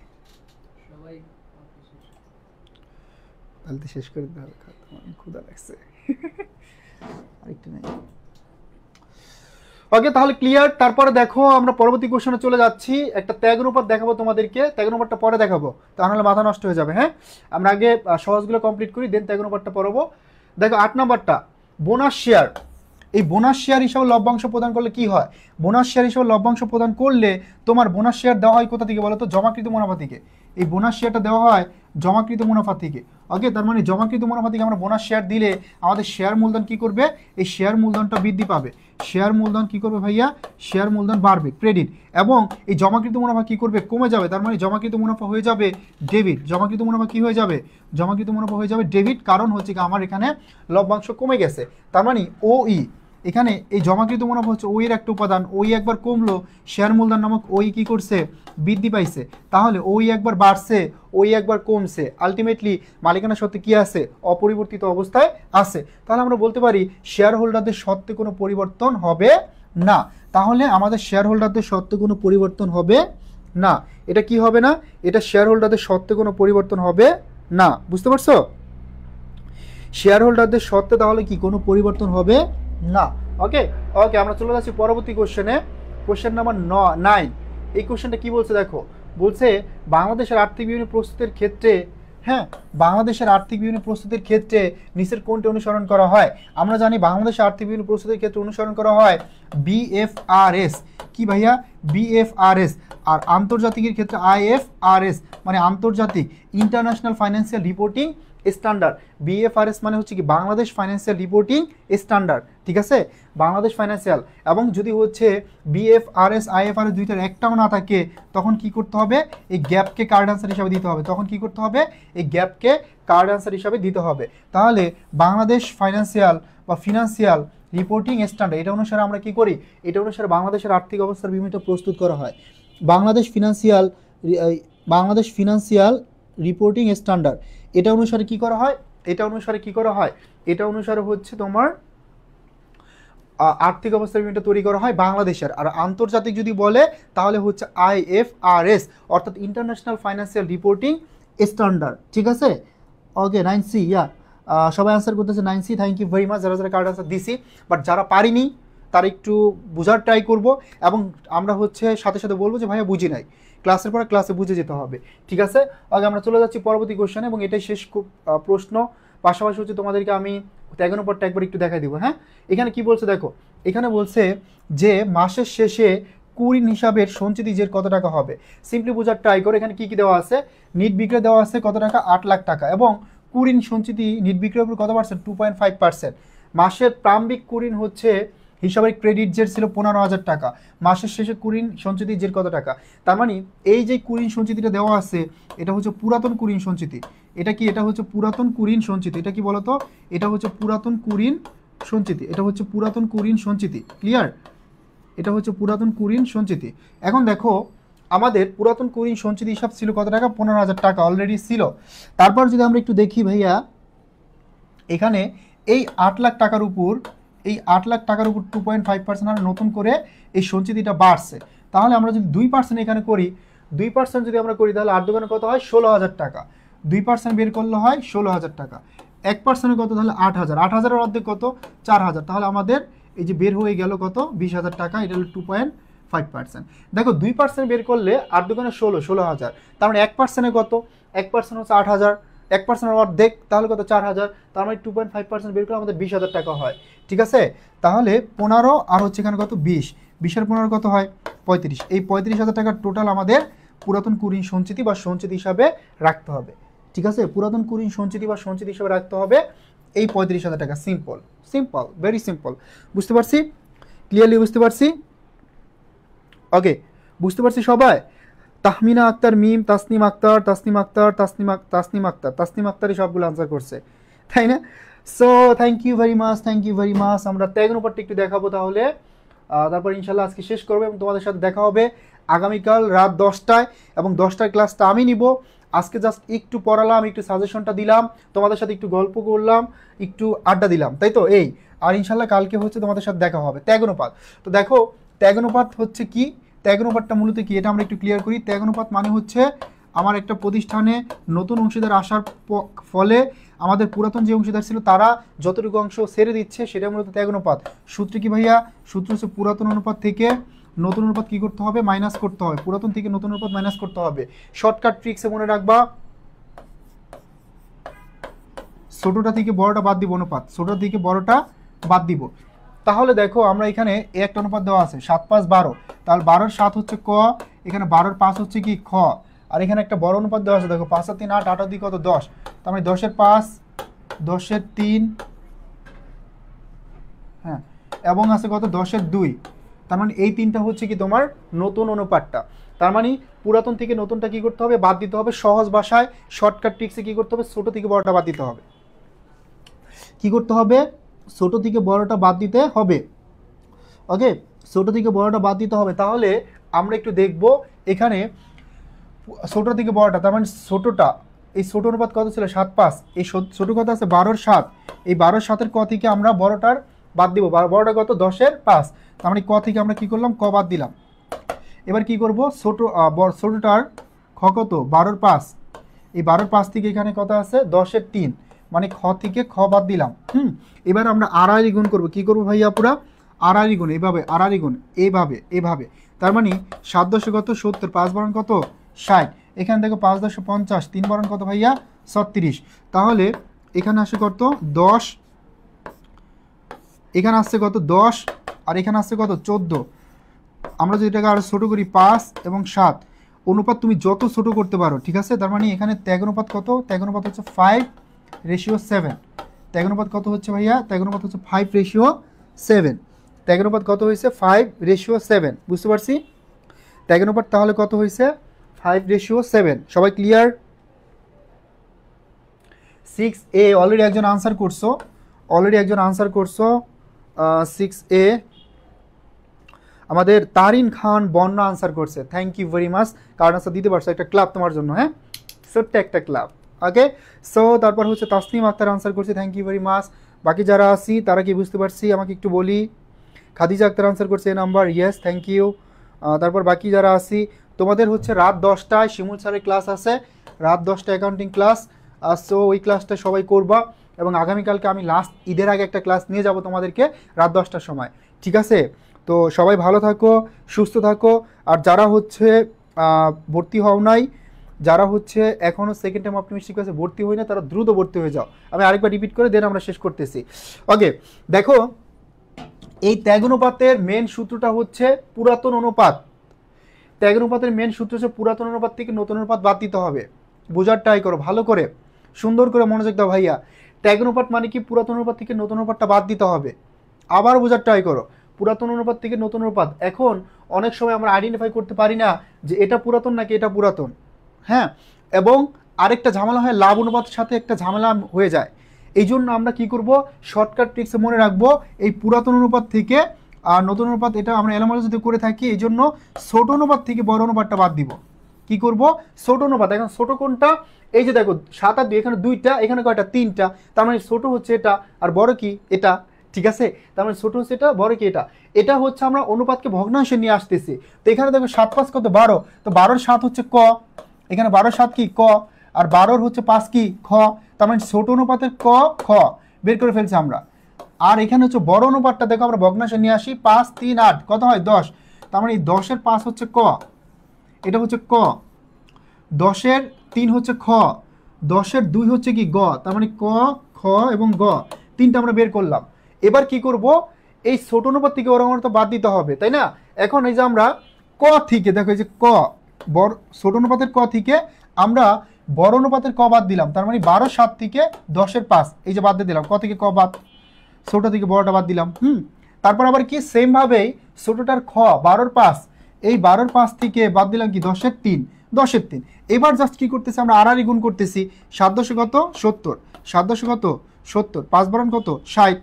তাহলে তো শেষ করে দিতে হবে, ক্ষুধা লাগছে। আরেকটু নাই। ওকে, তাহলে ক্লিয়ার। তারপরে দেখো আমরা পরবর্তী কোশ্চেনে চলে যাচ্ছি। একটা ত্যাগ অনুপাত দেখাবো তোমাদেরকে, ত্যাগ অনুপাতটা পরে দেখাবো, তাহলে মাথা নষ্ট হয়ে যাবে। হ্যাঁ, আমরা আগে সহজগুলো কমপ্লিট করি, দেন ত্যাগ অনুপাতটা পড়বো। দেখো 8 নাম্বারটা, বোনাস শেয়ার। এই বোনাস শেয়ার হিসাবে লভ্যাংশ প্রদান করলে কি হয়? বোনাস শেয়ার হিসাবে লভ্যাংশ প্রদান করলে তোমার বোনাস শেয়ার দেওয়া হয় কোথা থেকে বলো তো? জমাকৃত মুনাফা থেকে। এই বোনাস শেয়ারটা দেওয়া হয় জমাকৃত মুনাফা থেকে। ওকে, তার মানে জমাকৃত মুনাফা থেকে আমরা বোনাস শেয়ার দিলে আমাদের শেয়ার মূলধন কি করবে? এই শেয়ার মূলধনটা বৃদ্ধি পাবে। শেয়ার মূলধন কি করবে ভাইয়া? শেয়ার মূলধন বাড়বে, ক্রেডিট। এবং এই জমাকৃত মুনাফা কি করবে? কমে যাবে। তার মানে জমাকৃত মুনাফা হয়ে যাবে ডেবিট। জমাকৃত মুনাফা কি হয়ে যাবে? জমাকৃত মুনাফা হয়ে যাবে ডেবিট। কারণ হচ্ছে কি আমার এখানে লভ্যাংশ কমে গেছে। তার মানে ওই এখানে এই জমাকৃত মুনাফা হচ্ছে ওই এর একটা উপাদান। ওই একবার কমলো, শেয়ার মূলধন নামক ওই কি করছে? বৃদ্ধি পাইছে। তাহলে ওই একবার বাড়ছে, ওই একবার কমছে, আলটিমেটলি মালিকানা সত্ত্বে কি আছে? অপরিবর্তিত অবস্থায় আছে। তাহলে আমরা বলতে পারি শেয়ার হোল্ডারদের সত্ত্বে কোনো পরিবর্তন হবে না। তাহলে আমাদের শেয়ার হোল্ডারদের সত্ত্বে কোনো পরিবর্তন হবে না। এটা কি হবে না? এটা শেয়ার হোল্ডারদের সত্ত্বে কোনো পরিবর্তন হবে না, বুঝতে পারছো? শেয়ার হোল্ডারদের সত্ত্বে তাহলে কি কোনো পরিবর্তন হবে না। ওকে ওকে, আমরা চলে যাচ্ছি পরবর্তী কোশ্চেনে। Question number 9। এই কোশ্চেনটা কি বলছে দেখো, বলছে বাংলাদেশের আর্থিক বিভিন্ন প্রস্তুতির ক্ষেত্রে, হ্যাঁ, বাংলাদেশের আর্থিক বিভিন্ন প্রস্তুতির ক্ষেত্রে নিচের কোনটি অনুসরণ করা হয়? আমরা জানি বাংলাদেশের আর্থিক বিভিন্ন প্রস্তুতির ক্ষেত্রে অনুসরণ করা হয় BFRS। কি ভাইয়া? BFRS। আর আন্তর্জাতিকের ক্ষেত্রে IFRS, মানে আন্তর্জাতিক international financial reporting standard. BFRS মানে হচ্ছে কি? Bangladesh financial reporting standard. ঠিক আছে, বাংলাদেশ ফাইন্যান্সিয়াল। এবং যদি হচ্ছে BFRS IFRS দুইটার একটাও না থাকে তখন কি করতে হবে? এই গ্যাপকে কার্ড আনসার হিসাবে দিতে হবে। তখন কি করতে হবে? এই গ্যাপকে কার্ড আনসার হিসাবে দিতে হবে। তাহলে বাংলাদেশ ফাইন্যান্সিয়াল বা ফিনান্সিয়াল রিপোর্টিং স্ট্যান্ডার্ড, এটা অনুসারে আমরা কি করি? এটা অনুসারে বাংলাদেশের আর্থিক অবস্থার বিভিন্ন প্রস্তুত করা হয়। বাংলাদেশ ফিনান্সিয়াল রিপোর্টিং স্ট্যান্ডার্ড, এটা অনুসারে কি করা হয়? এটা অনুসারে কি করা হয়? এটা অনুসারে হচ্ছে তোমার আর্থিক অবস্থার বিভিন্ন তৈরি করা হয় বাংলাদেশের। আর আন্তর্জাতিক যদি বলে তাহলে হচ্ছে IFRS, অর্থাৎ ইন্টারন্যাশনাল ফাইন্যান্সিয়াল রিপোর্টিং স্ট্যান্ডার্ড। ঠিক আছে, ওকে 9C। সবাই আনসার করতেছে 9C। Thank you very much যারা যারা কার্ড আনসার দিছি। বাট যারা পারিনি তারা একটু বোঝার ট্রাই করবো, এবং আমরা হচ্ছে সাথে সাথে বলবো যে ভাইয়া বুঝি নাই, ক্লাসের পরে ক্লাসে বুঝে যেতে হবে। ঠিক আছে, আগে আমরা চলে যাচ্ছি পরবর্তী কোশ্চেনে, এবং এটাই শেষ প্রশ্ন। পাশাপাশি হচ্ছে তোমাদেরকে আমি ত্যাগের উপরটা একবার একটু দেখাই দিব। হ্যাঁ, এখানে কি বলছে দেখো, এখানে বলছে যে মাসের শেষে কুড়িন হিসাবের সঞ্চিত যে কত টাকা হবে। সিম্পলি বোঝার ট্রাই করো। এখানে কি কি দেওয়া আছে? নিট বিক্রয় দেওয়া আছে কত টাকা? 8 লাখ টাকা। এবং কুরিন সঞ্চিতি নিট বিক্রয়ের উপর কত পার্সেন্ট? 2.5%। মাসের প্রারম্ভিক কুরিন হচ্ছে হিসাবের ক্রেডিট জের ছিল 15,000 টাকা, মাসের শেষে কুরিন সঞ্চিতি জের কত টাকা? তার মানে এই যে কুরিন সঞ্চিতিটা দেওয়া আছে এটা হচ্ছে পুরাতন কুরিন সঞ্চিতি। এটা কি? এটা হচ্ছে পুরাতন কুরিন সঞ্চিতি। এটা কি বলতো? এটা হচ্ছে পুরাতন কুরিন সঞ্চিতি। এটা হচ্ছে পুরাতন কুরিন সঞ্চিতি। ক্লিয়ার? এটা হচ্ছে পুরাতন কুরিন সঞ্চিতি। এখন দেখো আমাদের পুরাতন কুরিন সঞ্চিতি হিসাব ছিল কত টাকা? 15,000 টাকা অলরেডি ছিল। তারপর যদি আমরা একটু দেখি ভাইয়া, এখানে এই 8 লাখ টাকার উপর 2.5% আর নতুন করে এই সঞ্চিতিটা বাড়ছে। তাহলে আমরা যদি 2% এখানে করি, 2% যদি আমরা করি তাহলে 8 দোকানে কত হয়? 16,000 টাকা। 2% বের করলে হয় 16,000 টাকা। 1% কত? তাহলে 8,000। 8,000-এর অর্ধেক কত? 4,000। তাহলে আমাদের এই যে বের হয়ে গেল কত? 20,000 টাকা। এটা হলো 2.5%। দেখো 2% বের করলে 8 দোকানে 16,000। তার মানে 1% কত? 1% হচ্ছে 8,000। 1% অর্ধেক তাহলে কত? 4,000। তার মানে 2.5% বের করলে আমাদের 20,000 টাকা হয়। ঠিক আছে? তাহলে 15 আর হচ্ছে এখানে কত? 20। 20 আর 15 কত হয়? 35। এই 35,000 টাকার টোটাল আমাদের পুরাতন কুরিন সঞ্চিতি বা সঞ্চিতি হিসাবে রাখতে হবে। ঠিক আছে? পুরাতন কুরিন সঞ্চিতি বা সঞ্চিতি হিসাবে রাখতে হবে এই 35,000 টাকা। Simple, simple, very simple. বুঝতে পারছি? ক্লিয়ারলি বুঝতে পারছি? ওকে, বুঝতে পারছি সবাই? তাহমিনা আক্তার, মিম, তাসনিম আক্তার, তাসনিম আক্তারই সবগুলো আনসার করছে, তাই না? So thank you very much. আমরা ত্যাগ অনুপাতটা একটু দেখাবো তাহলে, তারপর ইনশাল্লাহ আজকে শেষ করবো এবং তোমাদের সাথে দেখা হবে আগামীকাল রাত 10টায় এবং 10টার ক্লাসটা আমি নিব। আজকে জাস্ট একটু পড়ালাম, একটু সাজেশনটা দিলাম, তোমাদের সাথে একটু গল্প করলাম, একটু আড্ডা দিলাম, তাই তো? এই আর ইনশাল্লাহ কালকে হচ্ছে তোমাদের সাথে দেখা হবে ত্যাগ অনুপাত। তো দেখো ত্যাগ অনুপাত হচ্ছে কি? ত্যাগ অনুপাতটা মূলত কি এটা আমরা একটু ক্লিয়ার করি। ত্যাগ অনুপাত মানে হচ্ছে আমার একটা প্রতিষ্ঠানে নতুন অংশীদার আসার ফলে আমাদের পুরাতন যে অংশীদার ছিল তারা যতটুকু অংশ ছেড়ে দিচ্ছে সেটা মূলত ত্যাগ অনুপাত। সূত্র কি ভাইয়া? সূত্র হচ্ছে পুরাতন অনুপাত থেকে নতুন অনুপাত কি করতে হবে? মাইনাস করতে হবে। পুরাতন থেকে নতুন অনুপাত মাইনাস করতে হবে। শর্টকাট ট্রিক্সে মনে রাখবা, ছোটটা থেকে বড়টা বাদ দিব অনুপাত, ছোটটা থেকে বড়টা বাদ দিব। তাহলে দেখো আমরা এখানে একটা অনুপাত দেওয়া আছে 7, 5, 12। তাহলে 12-এর 7 হচ্ছে ক, এখানে 12-এর 5 হচ্ছে কি? খ। আর এখানে একটা বড় অনুপাত দেওয়া আছে, দেখো 5 আর 3 8, 8 আর 2 কত? 10। তার মানে 10-এর 5, 10-এর 3, হ্যাঁ, এবং আছে কত? 10-এর 2। তার মানে এই তিনটা হচ্ছে কি তোমার নতুন অনুপাতটা। তার মানে পুরাতন থেকে নতুনটা কি করতে হবে? বাদ দিতে হবে। সহজ ভাষায় শর্টকাট ট্রিক্সে কি করতে হবে? ছোট থেকে বড়টা বাদ দিতে হবে। কি করতে হবে? ছোট থেকে বড়টা বাদ দিতে হবে। ওকে, ছোট থেকে বড়টা বাদ দিতে হবে। তাহলে আমরা একটু দেখব এখানে ছোট থেকে বড়টা, তার মানে ছোটটা, এই ছোট অনুপাত কত ছিল? 7, 5। এই ছোট কত আছে? 12-এর 7। এই 12-এর 7-এর ক থেকে আমরা বড়টার বাদ দিব। বড়টা কত? 10-এর 5। তার মানে ক থেকে আমরা কি করলাম? ক বাদ দিলাম। এবার কি করব? ছোটটার খ কত? 12-এর 5। এই 12-এর 5 থেকে এখানে কত আছে? 10-এর 3। মানে খ থেকে খ বাদ দিলাম। এবার আমরা আড়াআড়ি গুণ করবো। কি করবো ভাইয়া? পুরা আড়াআড়ি গুণ, এইভাবে আড়াআড়ি গুণ, এইভাবে। তার মানে 7 10 কত? 70, 5 বারণ কত? 60। এখানে দেখো 5 10 50, 3 বারণ কত ভাইয়া? 36। তাহলে এখানে আসে কত? 10, এখানে আসছে কত? 10, আর এখানে আসছে কত? 14। আমরা যদি এটাকে আরো ছোট করি 5 এবং 7, অনুপাত তুমি যত ছোট করতে পারো, ঠিক আছে? তার মানে এখানে ত্যাগ অনুপাত কত? ত্যাগ অনুপাত হচ্ছে 5:7। ত্যাগ অনুপাত কত হচ্ছে ভাইয়া? ত্যাগ অনুপাত হচ্ছে 5:7। ত্যাগ অনুপাত কত হয়েছে? 5:7। বুঝতে পারছি? ত্যাগ অনুপাত তাহলে কত হয়েছে? 5:7। সবাই ক্লিয়ার? 6A অলরেডি একজন আনসার করছো। 6A আমাদের তারিন খান বন্যা আনসার করছে। থ্যাংক ইউ ভেরি মাচ, কারণ আনসার দিতে পারছো। একটা ক্লাব তোমার জন্য, হ্যাঁ, ছোট্ট একটা ক্লাব। ওকে, সো তারপর হচ্ছে তাসনিম আক্তার আনসার করছে। Thank you very much. বাকি যারা আছি তারা কি বুঝতে পারছি আমাকে একটু বলি। খাদিজা আক্তার আনসার করছে এ নাম্বার, ইয়েস, থ্যাংক ইউ। তারপর বাকি যারা আছি তোমাদের হচ্ছে রাত 10টায় শিমুল স্যারের ক্লাস আছে, রাত 10টায় অ্যাকাউন্টিং ক্লাস। সো ওই ক্লাসটা সবাই করবা এবং আগামীকালকে আমি লাস্ট ঈদের আগে একটা ক্লাস নিয়ে যাব তোমাদেরকে রাত 10টার সময়, ঠিক আছে? তো সবাই ভালো থাকো, সুস্থ থাকো। আর যারা হচ্ছে ভর্তি হও নাই, যারা হচ্ছে এখনও সেকেন্ড টাইম অপটিমিস্টিক ক্লাসে ভর্তি হয় না, তারা দ্রুত ভর্তি হয়ে যাও। আমি আরেকবার রিপিট করে দেন আমরা শেষ করতেছি। ওকে, দেখো এই ত্যাগ অনুপাতের মেন সূত্রটা হচ্ছে পুরাতন অনুপাত। ত্যাগ অনুপাতের মেন সূত্র হচ্ছে পুরাতন অনুপাত থেকে নতুন অনুপাত বাদ দিতে হবে। বোঝার ট্রাই করো ভালো করে, সুন্দর করে মনোযোগ দাও ভাইয়া। ট্যাগ অনুপাত মানে কি? পুরাতন অনুপাত থেকে নতুন অনুপাতটা বাদ দিতে হবে। আবার বোঝার ট্রাই করো, পুরাতন অনুপাত থেকে নতুন অনুপাত। এখন অনেক সময় আমরা আইডেন্টিফাই করতে পারি না যে এটা পুরাতন নাকি এটা পুরাতন। হ্যাঁ, এবং আরেকটা ঝামেলা হয়, লাভ অনুপাতের সাথে একটা ঝামেলা হয়ে যায়। এই জন্য আমরা কি করব, শর্টকাট ট্রিক্সে মনে রাখবো, এই পুরাতন অনুপাত থেকে আর নতুন অনুপাত এটা আমরা এলোমেলো যদি করে থাকি, এই জন্য ছোট অনুপাত থেকে বড় অনুপাতটা বাদ দিব। কি করব, ছোট অনুপাত। এখন ছোট কোনটা? এই যে দেখো 7 আর 2, এখানে 2টা, এখানে কয়টা? 3টা। তার মানে ছোট হচ্ছে এটা, আর বড় কি? এটা। ঠিক আছে, তার মানে ছোট হচ্ছে এটা, বড় কি? এটা। এটা হচ্ছে আমরা অনুপাতকে ভগ্নাংশে নিয়ে আসতেছি। তো এখানে দেখো 7 5 কত? 12। তো 12 7 হচ্ছে ক, এখানে 12 7 কি? ক। আর 12 হচ্ছে 5 কি? খ। তার মানে ছোট অনুপাতের ক খ বের করে ফেলছি আমরা। আর এখানে হচ্ছে বড় অনুপাতটা দেখো আমরা ভগ্নাংশে নিয়ে আসি। 5 3 8 কত হয়? 10। তার মানে এই 10-এর 5 হচ্ছে ক, এটা হচ্ছে ক। 10-এর 3 হচ্ছে খ, 10-এর 2 হচ্ছে কি? গ। তার মানে ক খ এবং গ, তিনটা আমরা বের করলাম। এবার কি করব, এই ছোট অনুপাত থেকে বড় অনুপাত বাদ দিতে হবে, তাই না? এখন এই যে আমরা ক থেকে, দেখো এই যে ক, বড় ছোট অনুপাতের ক থেকে আমরা বড় অনুপাতের ক বাদ দিলাম। তার মানে 12 7 থেকে 10-এর 5, এই যে বাদ দিয়ে দিলাম। ক থেকে ক বাদ, ছোট থেকে বড়টা বাদ দিলাম। তারপর আবার কি সেম ভাবেই ছোটটার খ 12-র 5, এই 12-র 5 থেকে বাদ দিলাম কি? 10-এর 3, 10-এর 3। এবার জাস্ট কি করতেছি আমরা? আড়াআড়ি গুণ করতেছি। 7 10 কত? 70, 7 10 কত? 70, 5 12 কত? 60।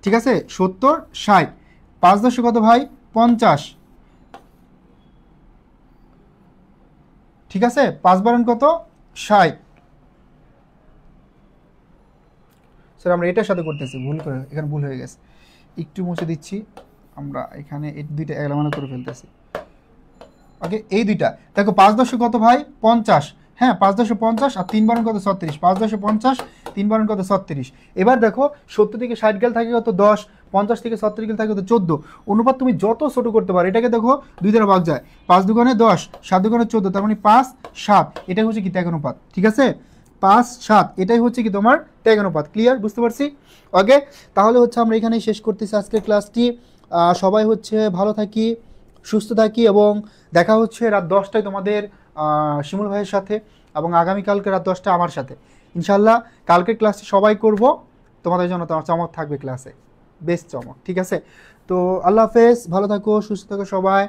ঠিক আছে, 70 60, 5 10 কত ভাই? 50। ঠিক আছে, 5 12 কত? 60। স্যার আমরা এটার সাথে করতেছি, ভুল করে, এখানে ভুল হয়ে গেছে, একটু মুছে দিচ্ছি। আমরা এখানে এই দুইটা এলোমেলো করে ফেলতেছি। ওকে, এই দুইটা দেখো 5 10 কত ভাই? 50। হ্যাঁ, 5 10 50, আর 3 12 কত? 36। 5 10 50, 3 12 কত? 36। এবার দেখো 70 থেকে 60 গেল থাকে কত? 10। 50 থেকে 70 গেল থাকে কত? 14। অনুপাত তুমি যত ছোট করতে পারো। এটাকে দেখো 2 দ্বারা ভাগ যায়, 5 দুগুণে 10, 7 দুগুণে 14, তার মানে 5 7। এটাই হচ্ছে কি? ত্যাগ অনুপাত। ঠিক আছে, 5 7 এটাই হচ্ছে কি তোমার ত্যাগ অনুপাত। ক্লিয়ার? বুঝতে পারছি? ওকে, তাহলে হচ্ছে আমরা এখানেই শেষ করতেছি আজকের ক্লাসটি। সবাই হচ্ছে ভালো থাকি, সুস্থ থাকি, এবং দেখা হচ্ছে রাত 10টায় তোমাদের শিমুল ভাইয়ের সাথে, এবং আগামীকালকে রাত 10টায় আমার সাথে ইনশাল্লাহ। কালকের ক্লাসটি সবাই করব, তোমাদের জন্য তোমার চমক থাকবে ক্লাসে, বেশ চমক। ঠিক আছে, তো আল্লাহ হাফেজ, ভালো থাকো, সুস্থ থাকো সবাই।